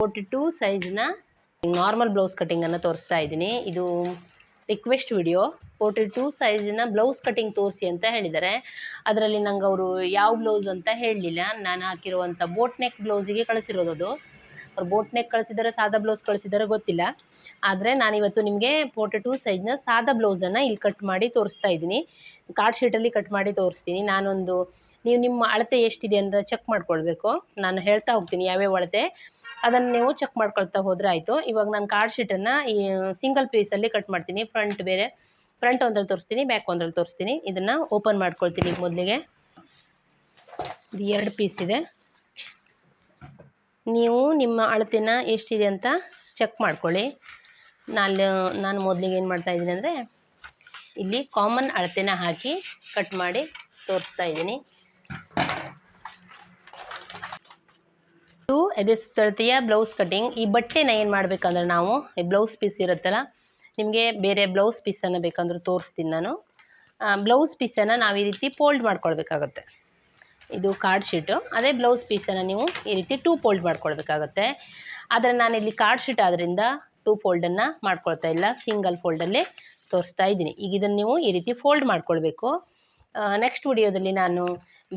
42 ಸೈಜ್ನ normal blouse ಕಟಿಂಗನ್ನು ತೋರಿಸ್ತಾ ಇದ್ದೀನಿ. ಇದು ರಿಕ್ವೆಸ್ಟ್ ವಿಡಿಯೋ. 42 ಸೈಜಿನ ಬ್ಲೌಸ್ ಕಟಿಂಗ್ ತೋರಿಸಿ ಅಂತ ಹೇಳಿದ್ದಾರೆ. ಅದರಲ್ಲಿ ನಂಗೆ ಅವರು ಯಾವ ಬ್ಲೌಸ್ ಅಂತ ಹೇಳಲಿಲ್ಲ. ನಾನು ಹಾಕಿರುವಂಥ ಬೋಟ್ ನೆಕ್ ಬ್ಲೌಸಿಗೆ ಕಳಿಸಿರೋದು ಅದು. ಅವ್ರು ಬೋಟ್ ನೆಕ್ ಕಳಿಸಿದ್ದಾರೆ, ಸಾದಾ ಬ್ಲೌಸ್ ಕಳಿಸಿದ್ದಾರೆ ಗೊತ್ತಿಲ್ಲ. ಆದರೆ ನಾನಿವತ್ತು ನಿಮಗೆ 42 ಸೈಜ್ನ ಸಾದಾ ಬ್ಲೌಸನ್ನು ಇಲ್ಲಿ ಕಟ್ ಮಾಡಿ ತೋರಿಸ್ತಾ ಇದ್ದೀನಿ. ಕಾರ್ಡ್ ಶೀಟಲ್ಲಿ ಕಟ್ ಮಾಡಿ ತೋರಿಸ್ತೀನಿ. ನೀವು ನಿಮ್ಮ ಅಳತೆ ಎಷ್ಟಿದೆ ಅಂತ ಚೆಕ್ ಮಾಡ್ಕೊಳ್ಬೇಕು. ನಾನು ಹೇಳ್ತಾ ಹೋಗ್ತೀನಿ ಯಾವ್ಯಾವ ಅಳತೆ, ಅದನ್ನು ನೀವು ಚೆಕ್ ಮಾಡ್ಕೊಳ್ತಾ ಹೋದ್ರೆ ಆಯಿತು. ಇವಾಗ ನಾನು ಕಾರ್ಡ್ ಶೀಟನ್ನು ಈ ಸಿಂಗಲ್ ಪೀಸಲ್ಲಿ ಕಟ್ ಮಾಡ್ತೀನಿ. ಫ್ರಂಟ್ ಒಂದ್ರಲ್ಲಿ ತೋರಿಸ್ತೀನಿ, ಬ್ಯಾಕ್ ಒಂದ್ರಲ್ಲಿ ತೋರಿಸ್ತೀನಿ. ಇದನ್ನು ಓಪನ್ ಮಾಡ್ಕೊಳ್ತೀನಿ. ಮೊದಲಿಗೆ ಇದು 2 ಪೀಸ್ ಇದೆ. ನೀವು ನಿಮ್ಮ ಅಳತೆನ ಎಷ್ಟಿದೆ ಅಂತ ಚೆಕ್ ಮಾಡ್ಕೊಳ್ಳಿ. ನಾನು ಮೊದಲಿಗೆ ಏನು ಮಾಡ್ತಾ ಇದ್ದೀನಿ ಅಂದರೆ ಇಲ್ಲಿ ಕಾಮನ್ ಅಳತೆನ ಹಾಕಿ ಕಟ್ ಮಾಡಿ ತೋರಿಸ್ತಾ ಇದ್ದೀನಿ. ಎದೆ ಸುತ್ತಳತೆಯ ಬ್ಲೌಸ್ ಕಟಿಂಗ್. ಈ ಬಟ್ಟೆನ ಏನು ಮಾಡಬೇಕಂದ್ರೆ ನಾವು ಈ ಬ್ಲೌಸ್ ಪೀಸ್ ಇರುತ್ತಲ್ಲ, ನಿಮಗೆ ಬೇರೆ ಬ್ಲೌಸ್ ಪೀಸನ್ನು ಬೇಕಂದ್ರೆ ತೋರಿಸ್ತೀನಿ ನಾನು. ಬ್ಲೌಸ್ ಪೀಸನ್ನು ನಾವು ಈ ರೀತಿ ಫೋಲ್ಡ್ ಮಾಡ್ಕೊಳ್ಬೇಕಾಗತ್ತೆ. ಇದು ಕಾರ್ಡ್ ಶೀಟು, ಅದೇ ಬ್ಲೌಸ್ ಪೀಸನ್ನು ನೀವು ಈ ರೀತಿ 2 ಫೋಲ್ಡ್ ಮಾಡ್ಕೊಳ್ಬೇಕಾಗತ್ತೆ. ಆದರೆ ನಾನಿಲ್ಲಿ ಕಾರ್ಡ್ ಶೀಟ್ ಆದ್ದರಿಂದ 2 ಫೋಲ್ಡನ್ನು ಮಾಡ್ಕೊಳ್ತಾ ಇಲ್ಲ, ಸಿಂಗಲ್ ಫೋಲ್ಡಲ್ಲೇ ತೋರಿಸ್ತಾ ಇದ್ದೀನಿ. ಈಗ ಇದನ್ನು ನೀವು ಈ ರೀತಿ ಫೋಲ್ಡ್ ಮಾಡ್ಕೊಳ್ಬೇಕು. ನೆಕ್ಸ್ಟ್ ವಿಡಿಯೋದಲ್ಲಿ ನಾನು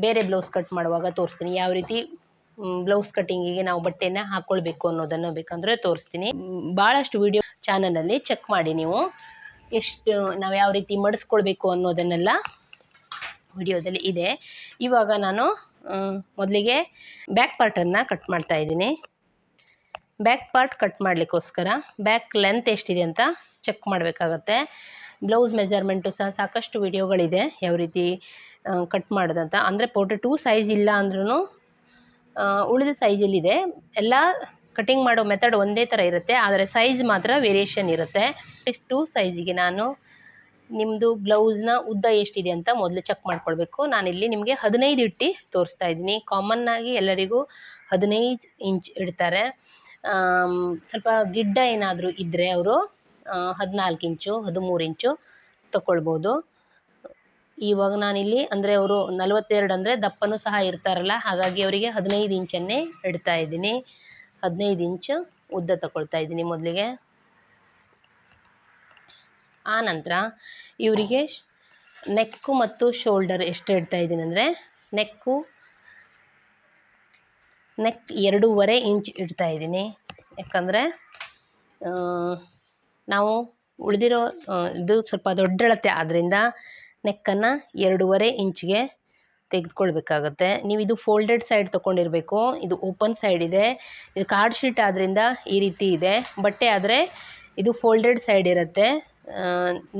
ಬೇರೆ ಬ್ಲೌಸ್ ಕಟ್ ಮಾಡುವಾಗ ತೋರಿಸ್ತೀನಿ ಯಾವ ರೀತಿ ಬ್ಲೌಸ್ ಕಟಿಂಗಿಗೆ ನಾವು ಬಟ್ಟೆನ ಹಾಕ್ಕೊಳ್ಬೇಕು ಅನ್ನೋದನ್ನು ಬೇಕಂದ್ರೆ ತೋರಿಸ್ತೀನಿ. ಭಾಳಷ್ಟು ವಿಡಿಯೋ ಚಾನಲಲ್ಲಿ ಚೆಕ್ ಮಾಡಿ ನೀವು ನಾವು ಯಾವ ರೀತಿ ಮಡಿಸ್ಕೊಳ್ಬೇಕು ಅನ್ನೋದನ್ನೆಲ್ಲ ವಿಡಿಯೋದಲ್ಲಿ ಇದೆ. ಇವಾಗ ನಾನು ಮೊದಲಿಗೆ ಬ್ಯಾಕ್ ಪಾರ್ಟನ್ನು ಕಟ್ ಮಾಡ್ತಾ ಇದ್ದೀನಿ. ಬ್ಯಾಕ್ ಪಾರ್ಟ್ ಕಟ್ ಮಾಡಲಿಕ್ಕೋಸ್ಕರ ಬ್ಯಾಕ್ ಲೆಂತ್ ಎಷ್ಟಿದೆ ಅಂತ ಚೆಕ್ ಮಾಡಬೇಕಾಗತ್ತೆ. ಬ್ಲೌಸ್ ಮೆಜರ್ಮೆಂಟು ಸಹ ಸಾಕಷ್ಟು ವಿಡಿಯೋಗಳಿದೆ ಯಾವ ರೀತಿ ಕಟ್ ಮಾಡೋದಂತ. ಅಂದರೆ 42 ಸೈಜ್ ಇಲ್ಲ ಅಂದ್ರೂ ಉಳಿದ ಸೈಜಲ್ಲಿದೆ. ಎಲ್ಲ ಕಟಿಂಗ್ ಮಾಡೋ ಮೆಥಡ್ ಒಂದೇ ಥರ ಇರುತ್ತೆ, ಆದರೆ ಸೈಜ್ ಮಾತ್ರ ವೇರಿಯೇಷನ್ ಇರುತ್ತೆ. 2 ಸೈಜಿಗೆ ನಾನು ನಿಮ್ಮದು ಬ್ಲೌಸ್ನ ಉದ್ದ ಎಷ್ಟಿದೆ ಅಂತ ಮೊದಲು ಚೆಕ್ ಮಾಡ್ಕೊಳ್ಬೇಕು. ನಾನಿಲ್ಲಿ ನಿಮಗೆ 15 ಇಟ್ಟು ತೋರಿಸ್ತಾ ಇದ್ದೀನಿ. ಕಾಮನ್ನಾಗಿ ಎಲ್ಲರಿಗೂ 15 ಇಂಚ್ ಇಡ್ತಾರೆ. ಸ್ವಲ್ಪ ಗಿಡ್ಡ ಏನಾದರೂ ಇದ್ದರೆ ಅವರು 14 ಇಂಚು 13 ಇಂಚು ತಗೊಳ್ಬೋದು. ಇವಾಗ ನಾನಿಲ್ಲಿ ಅಂದರೆ ಅವರು 42 ಅಂದರೆ ದಪ್ಪನೂ ಸಹ ಇರ್ತಾರಲ್ಲ, ಹಾಗಾಗಿ ಅವರಿಗೆ 15 ಇಂಚನ್ನೇ ಇಡ್ತಾ ಇದ್ದೀನಿ. 15 ಇಂಚು ಉದ್ದ ತಗೊಳ್ತಾ ಇದ್ದೀನಿ ಮೊದಲಿಗೆ. ಆ ನಂತರ ಇವರಿಗೆ ನೆಕ್ಕು ಮತ್ತು ಶೋಲ್ಡರ್ ಎಷ್ಟು ಇಡ್ತಾ ಇದ್ದೀನಿ ಅಂದರೆ ನೆಕ್ 2.5 ಇಂಚ್ ಇಡ್ತಾ ಇದ್ದೀನಿ. ಯಾಕಂದರೆ ನಾವು ಉಳಿದಿರೋ ಇದು ಸ್ವಲ್ಪ ದೊಡ್ಡಳತೆ ಆದ್ದರಿಂದ ನೆಕ್ಕನ್ನು 2.5 ಇಂಚ್ಗೆ ತೆಗೆದುಕೊಳ್ಬೇಕಾಗತ್ತೆ. ನೀವು ಇದು ಫೋಲ್ಡೆಡ್ ಸೈಡ್ ತೊಗೊಂಡಿರಬೇಕು. ಇದು ಓಪನ್ ಸೈಡ್ ಇದೆ. ಇದು ಕಾರ್ಡ್ ಶೀಟ್ ಆದ್ದರಿಂದ ಈ ರೀತಿ ಇದೆ. ಬಟ್ಟೆ ಆದರೆ ಇದು ಫೋಲ್ಡೆಡ್ ಸೈಡ್ ಇರುತ್ತೆ.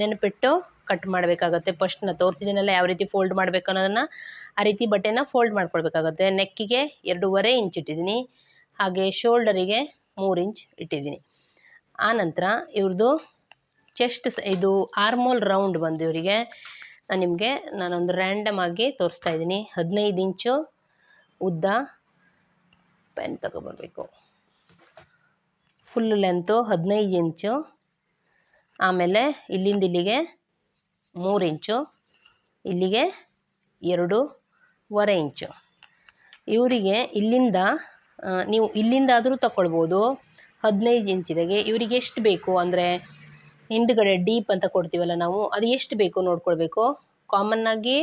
ನೆನಪಿಟ್ಟು ಕಟ್ ಮಾಡಬೇಕಾಗತ್ತೆ. ಫಸ್ಟ್ ನಾನು ತೋರಿಸಿದ್ದೀನಲ್ಲ ಯಾವ ರೀತಿ ಫೋಲ್ಡ್ ಮಾಡಬೇಕು ಅನ್ನೋದನ್ನು, ಆ ರೀತಿ ಬಟ್ಟೆನ ಫೋಲ್ಡ್ ಮಾಡ್ಕೊಳ್ಬೇಕಾಗತ್ತೆ. ನೆಕ್ಕಿಗೆ 2.5 ಇಂಚ್ ಇಟ್ಟಿದ್ದೀನಿ, ಹಾಗೆ ಶೋಲ್ಡರಿಗೆ 3 ಇಂಚ್ ಇಟ್ಟಿದ್ದೀನಿ. ಆನಂತರ ಇವ್ರದ್ದು ಚೆಸ್ಟ್ ಇದು ಆರ್ಮೋಲ್ ರೌಂಡ್ ಬಂದು ಇವರಿಗೆ ನಾನೊಂದು ರ್ಯಾಂಡಮ್ ಆಗಿ ತೋರಿಸ್ತಾ ಇದ್ದೀನಿ. 15 ಇಂಚು ಉದ್ದ, ಪೆನ್ ತಗೊಬರ್ಬೇಕು. ಫುಲ್ ಲೆಂತು 15 ಇಂಚು, ಆಮೇಲೆ ಇಲ್ಲಿಂದ ಇಲ್ಲಿಗೆ 3 ಇಂಚು, ಇಲ್ಲಿಗೆ 2.5 ಇಂಚು. ಇವರಿಗೆ ಇಲ್ಲಿಂದ ನೀವು ಇಲ್ಲಿಂದಾದರೂ ತಗೊಳ್ಬೋದು 15 ಇಂಚಿದಾಗೆ. ಇವರಿಗೆ ಎಷ್ಟು ಬೇಕು ಅಂದರೆ ಹಿಂದ್ಗಡೆ ಡೀಪ್ ಅಂತ ಕೊಡ್ತೀವಲ್ಲ ನಾವು, ಅದು ಎಷ್ಟು ಬೇಕು ನೋಡ್ಕೊಳ್ಬೇಕು. ಕಾಮನ್ನಾಗಿ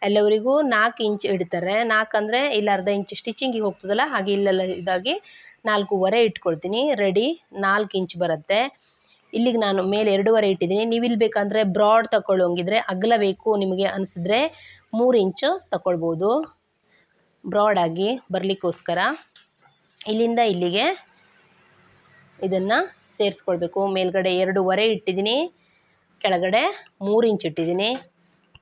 ಎಲ್ಲವರಿಗೂ 4 ಇಂಚ್ ಇಡ್ತಾರೆ. 4 ಅಂದರೆ ಇಲ್ಲಿ ಅರ್ಧ ಇಂಚ್ ಸ್ಟಿಚಿಂಗಿಗೆ ಹೋಗ್ತದಲ್ಲ, ಹಾಗೆ ಇಲ್ಲೆಲ್ಲ ಇದಾಗಿ 4.5 ಇಟ್ಕೊಳ್ತೀನಿ. ರೆಡಿ 4 ಇಂಚ್ ಬರುತ್ತೆ. ಇಲ್ಲಿಗೆ ನಾನು ಮೇಲೆ 2.5 ಇಟ್ಟಿದ್ದೀನಿ. ನೀವು ಇಲ್ಲಿ ಬೇಕಂದರೆ ಬ್ರಾಡ್ ತಗೊಳ್ಳೋಂಗಿದ್ರೆ, ಅಗಲ ಬೇಕು ನಿಮಗೆ ಅನಿಸಿದ್ರೆ 3 ಇಂಚು ತಗೊಳ್ಬೋದು ಬ್ರಾಡಾಗಿ ಬರಲಿಕ್ಕೋಸ್ಕರ. ಇಲ್ಲಿಂದ ಇಲ್ಲಿಗೆ ಇದನ್ನು ಸೇರಿಸ್ಕೊಳ್ಬೇಕು. ಮೇಲ್ಗಡೆ 2.5 ಇಟ್ಟಿದ್ದೀನಿ, ಕೆಳಗಡೆ 3 ಇಂಚ್ ಇಟ್ಟಿದ್ದೀನಿ.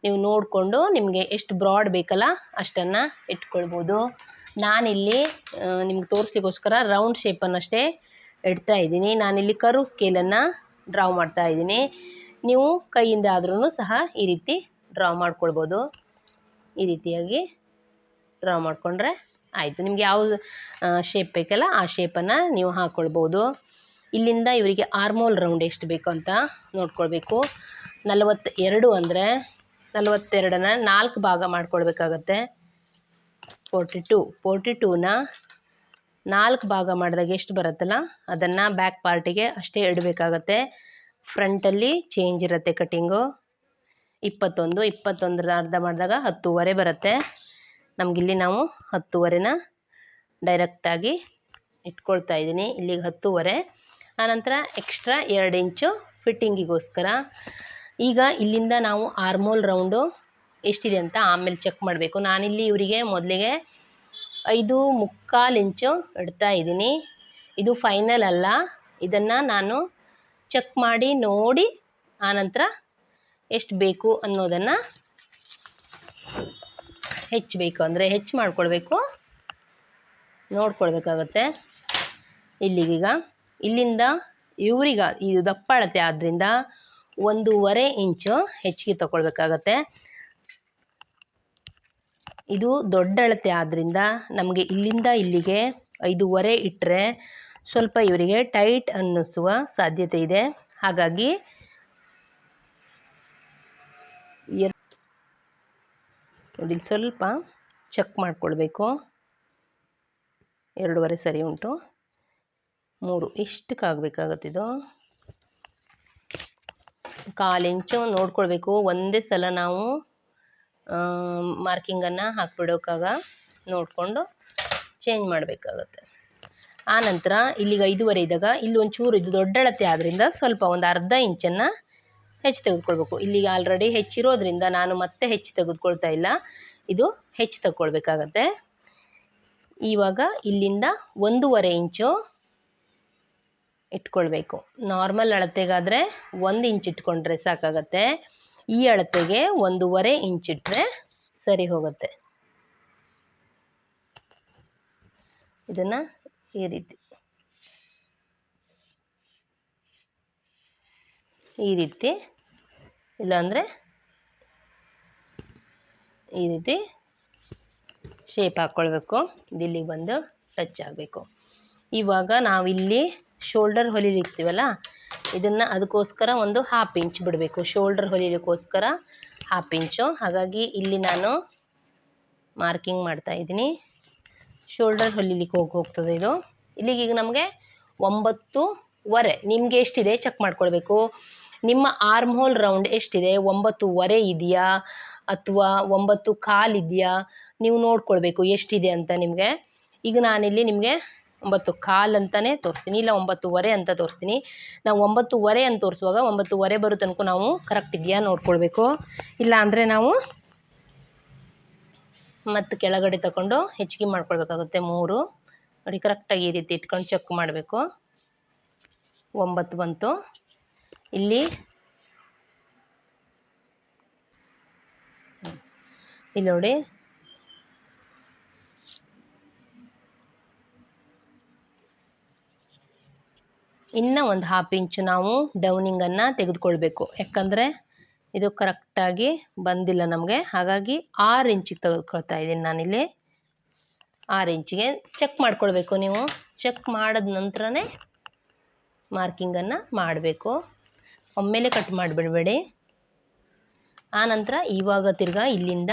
ನೀವು ನೋಡಿಕೊಂಡು ನಿಮಗೆ ಎಷ್ಟು ಬ್ರಾಡ್ ಬೇಕಲ್ಲ ಅಷ್ಟನ್ನು ಇಟ್ಕೊಳ್ಬೋದು. ನಾನಿಲ್ಲಿ ನಿಮ್ಗೆ ತೋರಿಸ್ಲಿಕ್ಕೋಸ್ಕರ ರೌಂಡ್ ಶೇಪನ್ನಷ್ಟೇ ಇಡ್ತಾ ಇದ್ದೀನಿ. ನಾನಿಲ್ಲಿ ಕರ್ವ್ ಸ್ಕೇಲನ್ನು ಡ್ರಾ ಮಾಡ್ತಾ ಇದ್ದೀನಿ. ನೀವು ಕೈಯಿಂದ ಆದ್ರೂ ಸಹ ಈ ರೀತಿ ಡ್ರಾ ಮಾಡ್ಕೊಳ್ಬೋದು. ಈ ರೀತಿಯಾಗಿ ಡ್ರಾ ಮಾಡಿಕೊಂಡ್ರೆ ಆಯಿತು. ನಿಮ್ಗೆ ಯಾವುದು ಶೇಪ್ ಬೇಕಲ್ಲ ಆ ಶೇಪನ್ನು ನೀವು ಹಾಕ್ಕೊಳ್ಬೋದು. ಇಲ್ಲಿಂದ ಇವರಿಗೆ ಆರ್ಮೋಲ್ ರೌಂಡ್ ಎಷ್ಟು ಬೇಕು ಅಂತ ನೋಡ್ಕೊಳ್ಬೇಕು. 42 ಅಂದರೆ 42ನ 4 ಭಾಗ ಮಾಡ್ಕೊಳ್ಬೇಕಾಗತ್ತೆ. 42ನ 4 ಭಾಗ ಮಾಡಿದಾಗ ಎಷ್ಟು ಬರುತ್ತಲ್ಲ ಅದನ್ನು ಬ್ಯಾಕ್ ಪಾರ್ಟಿಗೆ ಅಷ್ಟೇ ಇಡಬೇಕಾಗತ್ತೆ. ಫ್ರಂಟಲ್ಲಿ ಚೇಂಜ್ ಇರುತ್ತೆ ಕಟ್ಟಿಂಗು. 21 ಅರ್ಧ ಮಾಡಿದಾಗ 10.5 ಬರುತ್ತೆ. ನಮಗಿಲ್ಲಿ ನಾವು 10.5ನ ಡೈರೆಕ್ಟಾಗಿ ಇಟ್ಕೊಳ್ತಾ ಇದ್ದೀನಿ. ಇಲ್ಲಿಗೆ 10.5. ಆನಂತರ ಎಕ್ಸ್ಟ್ರಾ 2 ಇಂಚು ಫಿಟ್ಟಿಂಗಿಗೋಸ್ಕರ. ಈಗ ಇಲ್ಲಿಂದ ನಾವು ಆರ್ಮೋಲ್ ರೌಂಡು ಎಷ್ಟಿದೆ ಅಂತ ಆಮೇಲೆ ಚೆಕ್ ಮಾಡಬೇಕು. ನಾನಿಲ್ಲಿ ಇವರಿಗೆ ಮೊದಲಿಗೆ 5.25 ಇಂಚು ಇಡ್ತಾ ಇದ್ದೀನಿ. ಇದು ಫೈನಲ್ ಅಲ್ಲ, ಇದನ್ನು ನಾನು ಚೆಕ್ ಮಾಡಿ ನೋಡಿ ಆನಂತರ ಎಷ್ಟು ಬೇಕು ಅನ್ನೋದನ್ನು ಹೆಚ್ಚಬೇಕು ಅಂದರೆ ಹೆಚ್ಚು ಮಾಡ್ಕೊಳ್ಬೇಕು, ನೋಡ್ಕೊಳ್ಬೇಕಾಗತ್ತೆ. ಇಲ್ಲಿಗೀಗ ಇಲ್ಲಿಂದ ಇವ್ರಿಗೆ ಇದು ದಪ್ಪ ಅಳತೆ ಆದ್ದರಿಂದ 1.5 ಇಂಚು ಹೆಚ್ಚಿಗೆ ತಗೊಳ್ಬೇಕಾಗತ್ತೆ. ಇದು ದೊಡ್ಡ ಅಳತೆ ಆದ್ದರಿಂದ ನಮಗೆ ಇಲ್ಲಿಂದ ಇಲ್ಲಿಗೆ 5.5 ಇಟ್ಟರೆ ಸ್ವಲ್ಪ ಇವರಿಗೆ ಟೈಟ್ ಅನ್ನಿಸುವ ಸಾಧ್ಯತೆ ಇದೆ. ಹಾಗಾಗಿ ನೋಡಿ ಸ್ವಲ್ಪ ಚೆಕ್ ಮಾಡಿಕೊಳ್ಬೇಕು. 2.5 ಸರಿ ಉಂಟು. 3 ಇಷ್ಟಕ್ಕಾಗಬೇಕಾಗತ್ತಿದು. 1/4 ಇಂಚು ನೋಡ್ಕೊಳ್ಬೇಕು. ಒಂದೇ ಸಲ ನಾವು ಮಾರ್ಕಿಂಗನ್ನು ಹಾಕ್ಬಿಡೋಕ್ಕಾಗ ನೋಡಿಕೊಂಡು ಚೇಂಜ್ ಮಾಡಬೇಕಾಗತ್ತೆ. ಆನಂತರ ಇಲ್ಲಿಗೆ 5.5 ಇದ್ದಾಗ ಇಲ್ಲಿ ಒಂಚೂರು ಇದು ದೊಡ್ಡ ಅಳತೆ ಆದ್ದರಿಂದ ಸ್ವಲ್ಪ ಒಂದು ಅರ್ಧ ಇಂಚನ್ನು ಹೆಚ್ಚು ತೆಗೆದುಕೊಳ್ಬೇಕು. ಇಲ್ಲಿಗೆ ಆಲ್ರೆಡಿ ಹೆಚ್ಚಿರೋದ್ರಿಂದ ನಾನು ಮತ್ತೆ ಹೆಚ್ಚು ತೆಗೆದುಕೊಳ್ತಾ ಇಲ್ಲ, ಇದು ಹೆಚ್ಚು ತಗೊಳ್ಬೇಕಾಗತ್ತೆ. ಇವಾಗ ಇಲ್ಲಿಂದ 1.5 ಇಂಚು ಇಟ್ಕೊಳ್ಬೇಕು. ನಾರ್ಮಲ್ ಅಳತೆಗಾದರೆ 1 ಇಂಚ್ ಇಟ್ಕೊಂಡ್ರೆ ಸಾಕಾಗತ್ತೆ. ಈ ಅಳತೆಗೆ 1.5 ಇಂಚ್ ಇಟ್ಟರೆ ಸರಿ ಹೋಗುತ್ತೆ. ಇದನ್ನು ಈ ರೀತಿ ಇಲ್ಲಾಂದರೆ ಈ ರೀತಿ ಶೇಪ್ ಹಾಕ್ಕೊಳ್ಬೇಕು. ಇಲ್ಲಿಗೆ ಬಂದು ಟಚ್ ಆಗಬೇಕು. ಇವಾಗ ನಾವಿಲ್ಲಿ ಶೋಲ್ಡರ್ ಹೊಲಿಲಿಕ್ತೀವಲ್ಲ ಇದನ್ನು ಅದಕ್ಕೋಸ್ಕರ ಒಂದು 1/2 ಇಂಚ್ ಬಿಡಬೇಕು. ಶೋಲ್ಡರ್ ಹೊಲಿಲಿಕ್ಕೋಸ್ಕರ 1/2 ಇಂಚು. ಹಾಗಾಗಿ ಇಲ್ಲಿ ನಾನು ಮಾರ್ಕಿಂಗ್ ಮಾಡ್ತಾ ಇದ್ದೀನಿ. ಶೋಲ್ಡರ್ ಹೊಲಿಲಿಕ್ಕೆ ಹೋಗ್ತದೆ ಇದು. ಇಲ್ಲಿಗೀಗ ನಮಗೆ 9.5 ನಿಮಗೆ ಎಷ್ಟಿದೆ ಚೆಕ್ ಮಾಡ್ಕೊಳ್ಬೇಕು. ನಿಮ್ಮ ಆರ್ಮ್ ಹೋಲ್ ರೌಂಡ್ ಎಷ್ಟಿದೆ, 9.5 ಇದೆಯಾ ಅಥವಾ 9.25 ಇದೆಯಾ, ನೀವು ನೋಡ್ಕೊಳ್ಬೇಕು ಎಷ್ಟಿದೆ ಅಂತ ನಿಮಗೆ. ಈಗ ನಾನಿಲ್ಲಿ ನಿಮಗೆ 9.25 ಅಂತಲೇ ತೋರಿಸ್ತೀನಿ, ಇಲ್ಲ 9.5 ಅಂತ ತೋರಿಸ್ತೀನಿ. ನಾವು 9.5 ಅಂತ ತೋರಿಸುವಾಗ 9.5 ಬರೋ ತನಕ ನಾವು ಕರೆಕ್ಟ್ ಇದೆಯಾ ನೋಡ್ಕೊಳ್ಬೇಕು. ಇಲ್ಲ ಅಂದರೆ ನಾವು ಮತ್ತು ಕೆಳಗಡೆ ತಗೊಂಡು ಹೆಚ್ಚಿಗೆ ಮಾಡ್ಕೊಳ್ಬೇಕಾಗುತ್ತೆ. 3 ನೋಡಿ ಕರೆಕ್ಟಾಗಿ ಈ ರೀತಿ ಇಟ್ಕೊಂಡು ಚೆಕ್ ಮಾಡಬೇಕು. 9 ಬಂತು. ಇಲ್ಲಿ ನೋಡಿ ಇನ್ನು ಒಂದು 1/2 ಇಂಚು ನಾವು ಡೌನಿಂಗನ್ನು ತೆಗೆದುಕೊಳ್ಬೇಕು. ಯಾಕಂದರೆ ಇದು ಕರೆಕ್ಟಾಗಿ ಬಂದಿಲ್ಲ ನಮಗೆ. ಹಾಗಾಗಿ 6 ಇಂಚಿಗೆ ತೆಗೆದುಕೊಳ್ತಾ ಇದ್ದೀನಿ ನಾನಿಲ್ಲಿ. 6 ಇಂಚಿಗೆ ಚೆಕ್ ಮಾಡ್ಕೊಳ್ಬೇಕು. ನೀವು ಚೆಕ್ ಮಾಡಿದ ನಂತರನೇ ಮಾರ್ಕಿಂಗನ್ನು ಮಾಡಬೇಕು. ಒಮ್ಮೆಲೆ ಕಟ್ ಮಾಡಿಬಿಡಬೇಡಿ. ಆನಂತರ ಇವಾಗ ತಿರ್ಗಾ ಇಲ್ಲಿಂದ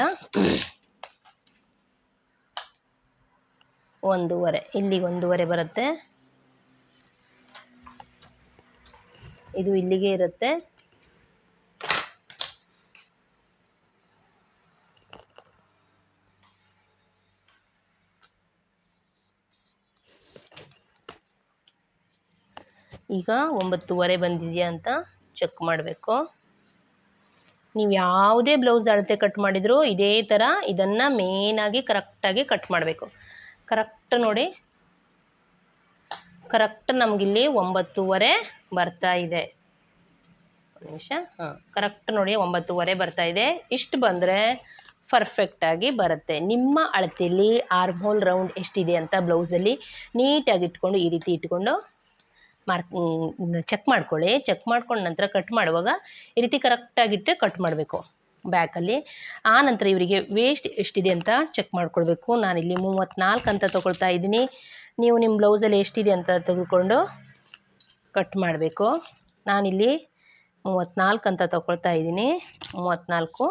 1.5 ಇಲ್ಲಿಗೆ 1.5 ಬರುತ್ತೆ. ಇದು ಇಲ್ಲಿಗೆ ಇರುತ್ತೆ. ಈಗ 9.5 ಬಂದಿದೆಯಾ ಅಂತ ಚೆಕ್ ಮಾಡಬೇಕು. ನೀವು ಯಾವುದೇ ಬ್ಲೌಸ್ ಅಳತೆ ಕಟ್ ಮಾಡಿದರೂ ಇದೇ ಥರ ಇದನ್ನು ಮೇನಾಗಿ ಕರೆಕ್ಟಾಗಿ ಕಟ್ ಮಾಡಬೇಕು. ಕರೆಕ್ಟ್ ನೋಡಿ, ಕರೆಕ್ಟ್ ನಮಗಿಲ್ಲಿ 9.5 ಬರ್ತಾ ಇದೆ. ಒಂದು ನಿಮಿಷ. ಕರೆಕ್ಟ್ ನೋಡಿ 9.5 ಬರ್ತಾ ಇದೆ. ಇಷ್ಟು ಬಂದರೆ ಪರ್ಫೆಕ್ಟಾಗಿ ಬರುತ್ತೆ. ನಿಮ್ಮ ಅಳತೆಯಲ್ಲಿ ಆರ್ಮ್ ಹೋಲ್ ರೌಂಡ್ ಎಷ್ಟಿದೆ ಅಂತ ಬ್ಲೌಸಲ್ಲಿ ನೀಟಾಗಿ ಇಟ್ಕೊಂಡು ಈ ರೀತಿ ಇಟ್ಕೊಂಡು ಚೆಕ್ ಮಾಡ್ಕೊಳ್ಳಿ. ಚೆಕ್ ಮಾಡ್ಕೊಂಡ ನಂತರ ಕಟ್ ಮಾಡುವಾಗ ಈ ರೀತಿ ಕರೆಕ್ಟಾಗಿಟ್ಟು ಕಟ್ ಮಾಡಬೇಕು ಬ್ಯಾಕಲ್ಲಿ. ಆ ನಂತರ ಇವರಿಗೆ ವೇಸ್ಟ್ ಎಷ್ಟಿದೆ ಅಂತ ಚೆಕ್ ಮಾಡ್ಕೊಳ್ಬೇಕು. ನಾನಿಲ್ಲಿ 34 ಅಂತ ತೊಗೊಳ್ತಾ ಇದ್ದೀನಿ. ನೀವು ನಿಮ್ಮ ಬ್ಲೌಸಲ್ಲಿ ಎಷ್ಟಿದೆ ಅಂತ ತೆಗೆದುಕೊಂಡು ಕಟ್ ಮಾಡಬೇಕು. ನಾನಿಲ್ಲಿ 34 ಅಂತ ತೊಗೊಳ್ತಾ ಇದ್ದೀನಿ. 34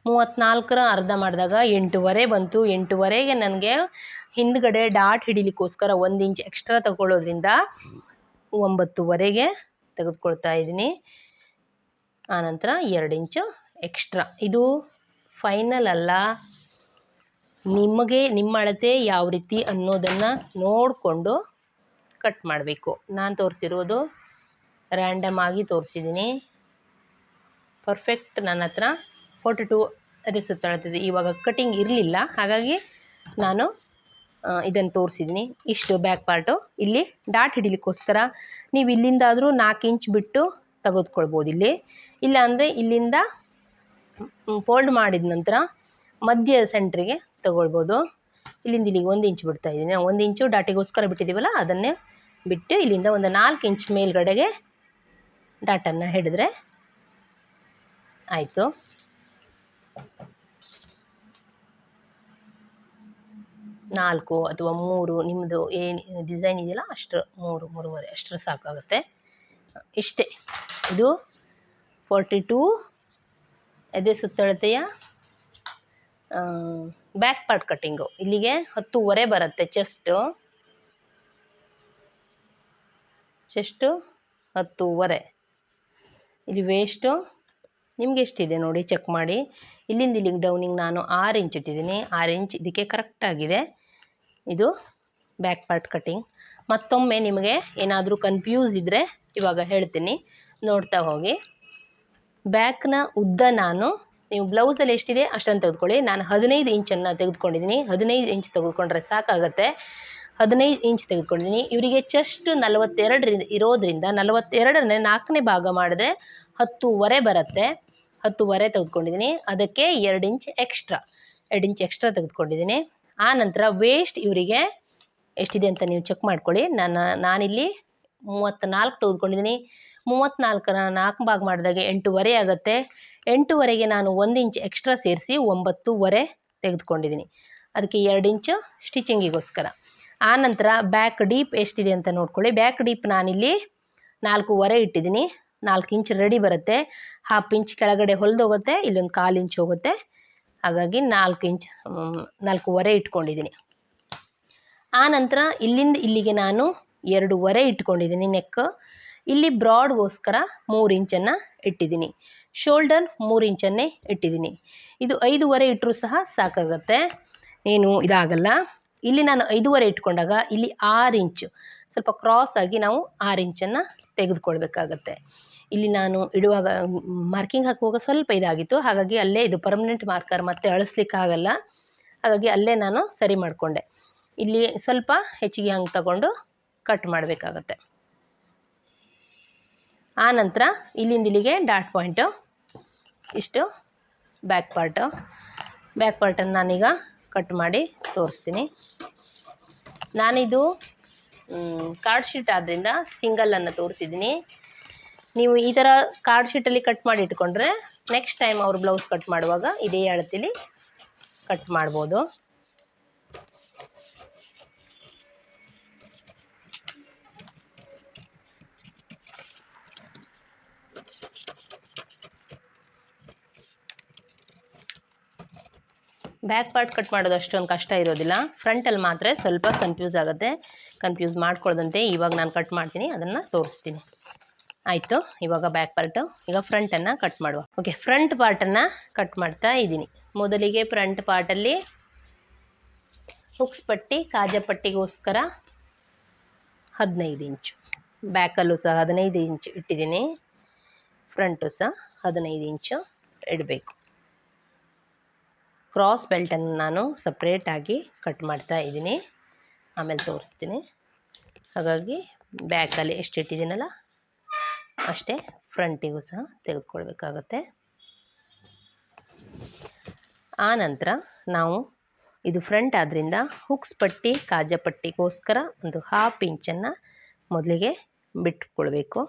34ರ ಅರ್ಧ ಮಾಡಿದಾಗ 8:15 ಬಂತು. 8:15ಗೆ ನನಗೆ ಹಿಂದ್ಗಡೆ ಡಾಟ್ ಹಿಡಿಲಿಕ್ಕೋಸ್ಕರ 1 ಇಂಚ್ ಎಕ್ಸ್ಟ್ರಾ ತಗೊಳ್ಳೋದ್ರಿಂದ 9:15ಗೆ ತೆಗೆದುಕೊಳ್ತಾ ಇದ್ದೀನಿ. ಆನಂತರ 2 ಇಂಚು ಎಕ್ಸ್ಟ್ರಾ. ಇದು ಫೈನಲ್ ಅಲ್ಲ, ನಿಮಗೆ ನಿಮ್ಮ ಅಳತೆ ಯಾವ ರೀತಿ ಅನ್ನೋದನ್ನು ನೋಡಿಕೊಂಡು ಕಟ್ ಮಾಡಬೇಕು. ನಾನು ತೋರಿಸಿರೋದು ರ್ಯಾಂಡಮ್ ಆಗಿ ತೋರಿಸಿದ್ದೀನಿ. ಪರ್ಫೆಕ್ಟ್ ನನ್ನ ಹತ್ರ 42 ಅದೇ ಸುತ್ತಳತಿದೆ. ಇವಾಗ ಕಟಿಂಗ್ ಇರಲಿಲ್ಲ, ಹಾಗಾಗಿ ನಾನು ಇದನ್ನು ತೋರಿಸಿದ್ದೀನಿ. ಇಷ್ಟು ಬ್ಯಾಕ್ ಪಾರ್ಟು. ಇಲ್ಲಿ ಡಾಟ್ ಹಿಡಿಲಿಕ್ಕೋಸ್ಕರ ನೀವು ಇಲ್ಲಿಂದಾದರೂ 4 ಇಂಚ್ ಬಿಟ್ಟು ತೆಗೆದುಕೊಳ್ಬೋದು. ಇಲ್ಲ ಅಂದರೆ ಇಲ್ಲಿಂದ ಫೋಲ್ಡ್ ಮಾಡಿದ ನಂತರ ಮಧ್ಯ ಸೆಂಟ್ರಿಗೆ ತಗೊಳ್ಬೋದು. ಇಲ್ಲಿಂದ ಇಲ್ಲಿಗೆ 1 ಇಂಚ್ ಬಿಡ್ತಾ ಇದ್ದೀನಿ. 1 ಇಂಚು ಡಾಟಿಗೋಸ್ಕರ ಬಿಟ್ಟಿದ್ದೀವಲ್ಲ, ಅದನ್ನೇ ಬಿಟ್ಟು ಇಲ್ಲಿಂದ ಒಂದು 4 ಇಂಚ್ ಮೇಲ್ಗಡೆಗೆ ಡಾಟನ್ನು ಹಿಡಿದ್ರೆ ಆಯಿತು. ನಾಲ್ಕು ಅಥವಾ 3 ನಿಮ್ಮದು ಏನು ಡಿಸೈನ್ ಇದೆಯಲ್ಲ ಅಷ್ಟು 3, 3.5 ಅಷ್ಟರ ಸಾಕಾಗುತ್ತೆ. ಇಷ್ಟೇ. ಇದು 42 ಎದೆ ಸುತ್ತಳತೆಯ ಬ್ಯಾಕ್ ಪಾರ್ಟ್ ಕಟ್ಟಿಂಗು. ಇಲ್ಲಿಗೆ 10.25 ಬರುತ್ತೆ. ಚೆಸ್ಟು 10.25. ಇಲ್ಲಿ ವೇಸ್ಟು ನಿಮ್ಗೆ ಎಷ್ಟಿದೆ ನೋಡಿ ಚೆಕ್ ಮಾಡಿ. ಇಲ್ಲಿಂದ ಇಲ್ಲಿಗೆ ಡೌನಿಂಗ್ ನಾನು 6 ಇಂಚ್ ಇಟ್ಟಿದ್ದೀನಿ. 6 ಇಂಚ್ ಇದಕ್ಕೆ ಕರೆಕ್ಟಾಗಿದೆ. ಇದು ಬ್ಯಾಕ್ ಪಾರ್ಟ್ ಕಟ್ಟಿಂಗ್. ಮತ್ತೊಮ್ಮೆ ನಿಮಗೆ ಏನಾದರೂ ಕನ್ಫ್ಯೂಸ್ ಇದ್ದರೆ ಇವಾಗ ಹೇಳ್ತೀನಿ, ನೋಡ್ತಾ ಹೋಗಿ. ಬ್ಯಾಕ್ನ ಉದ್ದ ನೀವು ಬ್ಲೌಸಲ್ಲಿ ಎಷ್ಟಿದೆ ಅಷ್ಟನ್ನು ತೆಗೆದುಕೊಳ್ಳಿ. ನಾನು 15 ಇಂಚನ್ನು ತೆಗೆದುಕೊಂಡಿದ್ದೀನಿ. 15 ಇಂಚ್ ತೆಗೆದುಕೊಂಡ್ರೆ ಸಾಕಾಗತ್ತೆ. 15 ಇಂಚ್ ತೆಗೆದುಕೊಂಡಿದ್ದೀನಿ. ಇವರಿಗೆ ಚೆಸ್ಟ್ 42 ಇರೋದ್ರಿಂದ 42ನೇ 4ನೇ ಭಾಗ ಮಾಡಿದ್ರೆ 10.25 ಬರುತ್ತೆ. 10.25 ತೆಗೆದುಕೊಂಡಿದ್ದೀನಿ. ಅದಕ್ಕೆ 2 ಇಂಚ್ ಎಕ್ಸ್ಟ್ರಾ 2 ಇಂಚ್ ಎಕ್ಸ್ಟ್ರಾ ತೆಗೆದುಕೊಂಡಿದ್ದೀನಿ. ಆ ನಂತರ ವೇಸ್ಟ್ ಇವರಿಗೆ ಎಷ್ಟಿದೆ ಅಂತ ನೀವು ಚೆಕ್ ಮಾಡ್ಕೊಳ್ಳಿ. ನಾನಿಲ್ಲಿ 34 ತೆಗೆದುಕೊಂಡಿದ್ದೀನಿ. 34ರ 4 ಭಾಗ ಮಾಡಿದಾಗ 8.25 ಆಗುತ್ತೆ. 8.25ಗೆ ನಾನು 1 ಇಂಚ್ ಎಕ್ಸ್ಟ್ರಾ ಸೇರಿಸಿ 9.25 ತೆಗೆದುಕೊಂಡಿದ್ದೀನಿ. ಅದಕ್ಕೆ 2 ಇಂಚು ಸ್ಟಿಚಿಂಗಿಗೋಸ್ಕರ. ಆ ನಂತರ ಬ್ಯಾಕ್ ಡೀಪ್ ಎಷ್ಟಿದೆ ಅಂತ ನೋಡ್ಕೊಳ್ಳಿ. ಬ್ಯಾಕ್ ಡೀಪ್ ನಾನಿಲ್ಲಿ 4.25 ಇಟ್ಟಿದ್ದೀನಿ. 4 ಇಂಚ್ ರೆಡಿ ಬರುತ್ತೆ. 1/2 ಇಂಚ್ ಕೆಳಗಡೆ ಹೊಲಿದೋಗುತ್ತೆ. ಇಲ್ಲೊಂದು 1/4 ಇಂಚ್ ಹೋಗುತ್ತೆ. ಹಾಗಾಗಿ 4 ಇಂಚ್ 4.25 ಇಟ್ಕೊಂಡಿದ್ದೀನಿ. ಆ ನಂತರ ಇಲ್ಲಿಂದ ಇಲ್ಲಿಗೆ ನಾನು 2.25 ಇಟ್ಕೊಂಡಿದ್ದೀನಿ ನೆಕ್. ಇಲ್ಲಿ ಬ್ರಾಡ್ಗೋಸ್ಕರ 3 ಇಂಚನ್ನು ಇಟ್ಟಿದ್ದೀನಿ. ಶೋಲ್ಡರ್ 3 ಇಂಚನ್ನೇ ಇಟ್ಟಿದ್ದೀನಿ. ಇದು 5.25 ಇಟ್ಟರೂ ಸಹ ಸಾಕಾಗುತ್ತೆ, ಏನು ಇದಾಗಲ್ಲ. ಇಲ್ಲಿ ನಾನು 5.25 ಇಟ್ಕೊಂಡಾಗ ಇಲ್ಲಿ 6 ಇಂಚು ಸ್ವಲ್ಪ ಕ್ರಾಸ್ ಆಗಿ ನಾವು 6 ಇಂಚನ್ನು ತೆಗೆದುಕೊಳ್ಬೇಕಾಗತ್ತೆ. ಇಲ್ಲಿ ನಾನು ಇಡುವಾಗ ಮಾರ್ಕಿಂಗ್ ಹಾಕುವಾಗ ಸ್ವಲ್ಪ ಇದಾಗಿತ್ತು, ಹಾಗಾಗಿ ಅಲ್ಲೇ ಇದು ಪರ್ಮನೆಂಟ್ ಮಾರ್ಕರ್ ಮತ್ತೆ ಅಳಿಸ್ಲಿಕ್ಕಾಗಲ್ಲ, ಹಾಗಾಗಿ ಅಲ್ಲೇ ನಾನು ಸರಿ ಮಾಡಿಕೊಂಡೆ. ಇಲ್ಲಿ ಸ್ವಲ್ಪ ಹೆಚ್ಚಿಗೆ ಹಂಗೆ ತಗೊಂಡು ಕಟ್ ಮಾಡಬೇಕಾಗತ್ತೆ. ಆ ನಂತರ ಇಲ್ಲಿಂದ ಇಲ್ಲಿಗೆ ಡಾಟ್ ಪಾಯಿಂಟು ಇಷ್ಟು ಬ್ಯಾಕ್ ಪಾರ್ಟನ್ನು ನಾನೀಗ ಕಟ್ ಮಾಡಿ ತೋರಿಸ್ತೀನಿ. ನಾನಿದು ಕಾರ್ಡ್ ಶೀಟ್ ಆದ್ದರಿಂದ ಸಿಂಗಲನ್ನು ತೋರಿಸಿದ್ದೀನಿ. ನೀವು ಈ ಥರ ಕಾರ್ಡ್ ಶೀಟಲ್ಲಿ ಕಟ್ ಮಾಡಿ ಇಟ್ಕೊಂಡ್ರೆ ನೆಕ್ಸ್ಟ್ ಟೈಮ್ ಅವ್ರು ಬ್ಲೌಸ್ ಕಟ್ ಮಾಡುವಾಗ ಇದೇ ಅಳತೆಲಿ ಕಟ್ ಮಾಡ್ಬೋದು. ಬ್ಯಾಕ್ ಪಾರ್ಟ್ ಕಟ್ ಮಾಡೋದು ಅಷ್ಟೊಂದು ಕಷ್ಟ ಇರೋದಿಲ್ಲ. ಫ್ರಂಟಲ್ಲಿ ಮಾತ್ರ ಸ್ವಲ್ಪ ಕನ್ಫ್ಯೂಸ್ ಆಗುತ್ತೆ. ಕನ್ಫ್ಯೂಸ್ ಮಾಡ್ಕೊಳ್ಳದಂತೆ ಇವಾಗ ನಾನು ಕಟ್ ಮಾಡ್ತೀನಿ, ಅದನ್ನು ತೋರಿಸ್ತೀನಿ. ಆಯಿತು. ಇವಾಗ ಬ್ಯಾಕ್ ಪಾರ್ಟು. ಈಗ ಫ್ರಂಟನ್ನು ಕಟ್ ಮಾಡುವ. ಓಕೆ, ಫ್ರಂಟ್ ಪಾರ್ಟನ್ನು ಕಟ್ ಮಾಡ್ತಾ ಇದ್ದೀನಿ. ಮೊದಲಿಗೆ ಫ್ರಂಟ್ ಪಾರ್ಟಲ್ಲಿ ಹುಕ್ಸ್ ಪಟ್ಟಿ ಕಾಜಪಟ್ಟಿಗೋಸ್ಕರ 15 ಇಂಚು, ಬ್ಯಾಕಲ್ಲೂ ಸಹ 15 ಇಂಚು ಇಟ್ಟಿದ್ದೀನಿ. ಫ್ರಂಟು ಸಹ 15 ಇಂಚು ಇಡಬೇಕು. ಕ್ರಾಸ್ ಬೆಲ್ಟನ್ನು ನಾನು ಸಪ್ರೇಟಾಗಿ ಕಟ್ ಮಾಡ್ತಾ ಇದ್ದೀನಿ, ಆಮೇಲೆ ತೋರಿಸ್ತೀನಿ. ಹಾಗಾಗಿ ಬ್ಯಾಕಲ್ಲಿ ಎಷ್ಟು ಇಟ್ಟಿದ್ದೀನಲ್ಲ ಅಷ್ಟೇ ಫ್ರಂಟಿಗೂ ಸಹ ತೆಗೆದುಕೊಳ್ಬೇಕಾಗತ್ತೆ. ಆ ನಂತರ ನಾವು ಇದು ಫ್ರಂಟ್ ಆದ್ದರಿಂದ ಹುಕ್ಸ್ ಪಟ್ಟಿ ಕಾಜಪಟ್ಟಿಗೋಸ್ಕರ ಒಂದು 1/2 ಇಂಚನ್ನು ಮೊದಲಿಗೆ ಬಿಟ್ಕೊಳ್ಬೇಕು.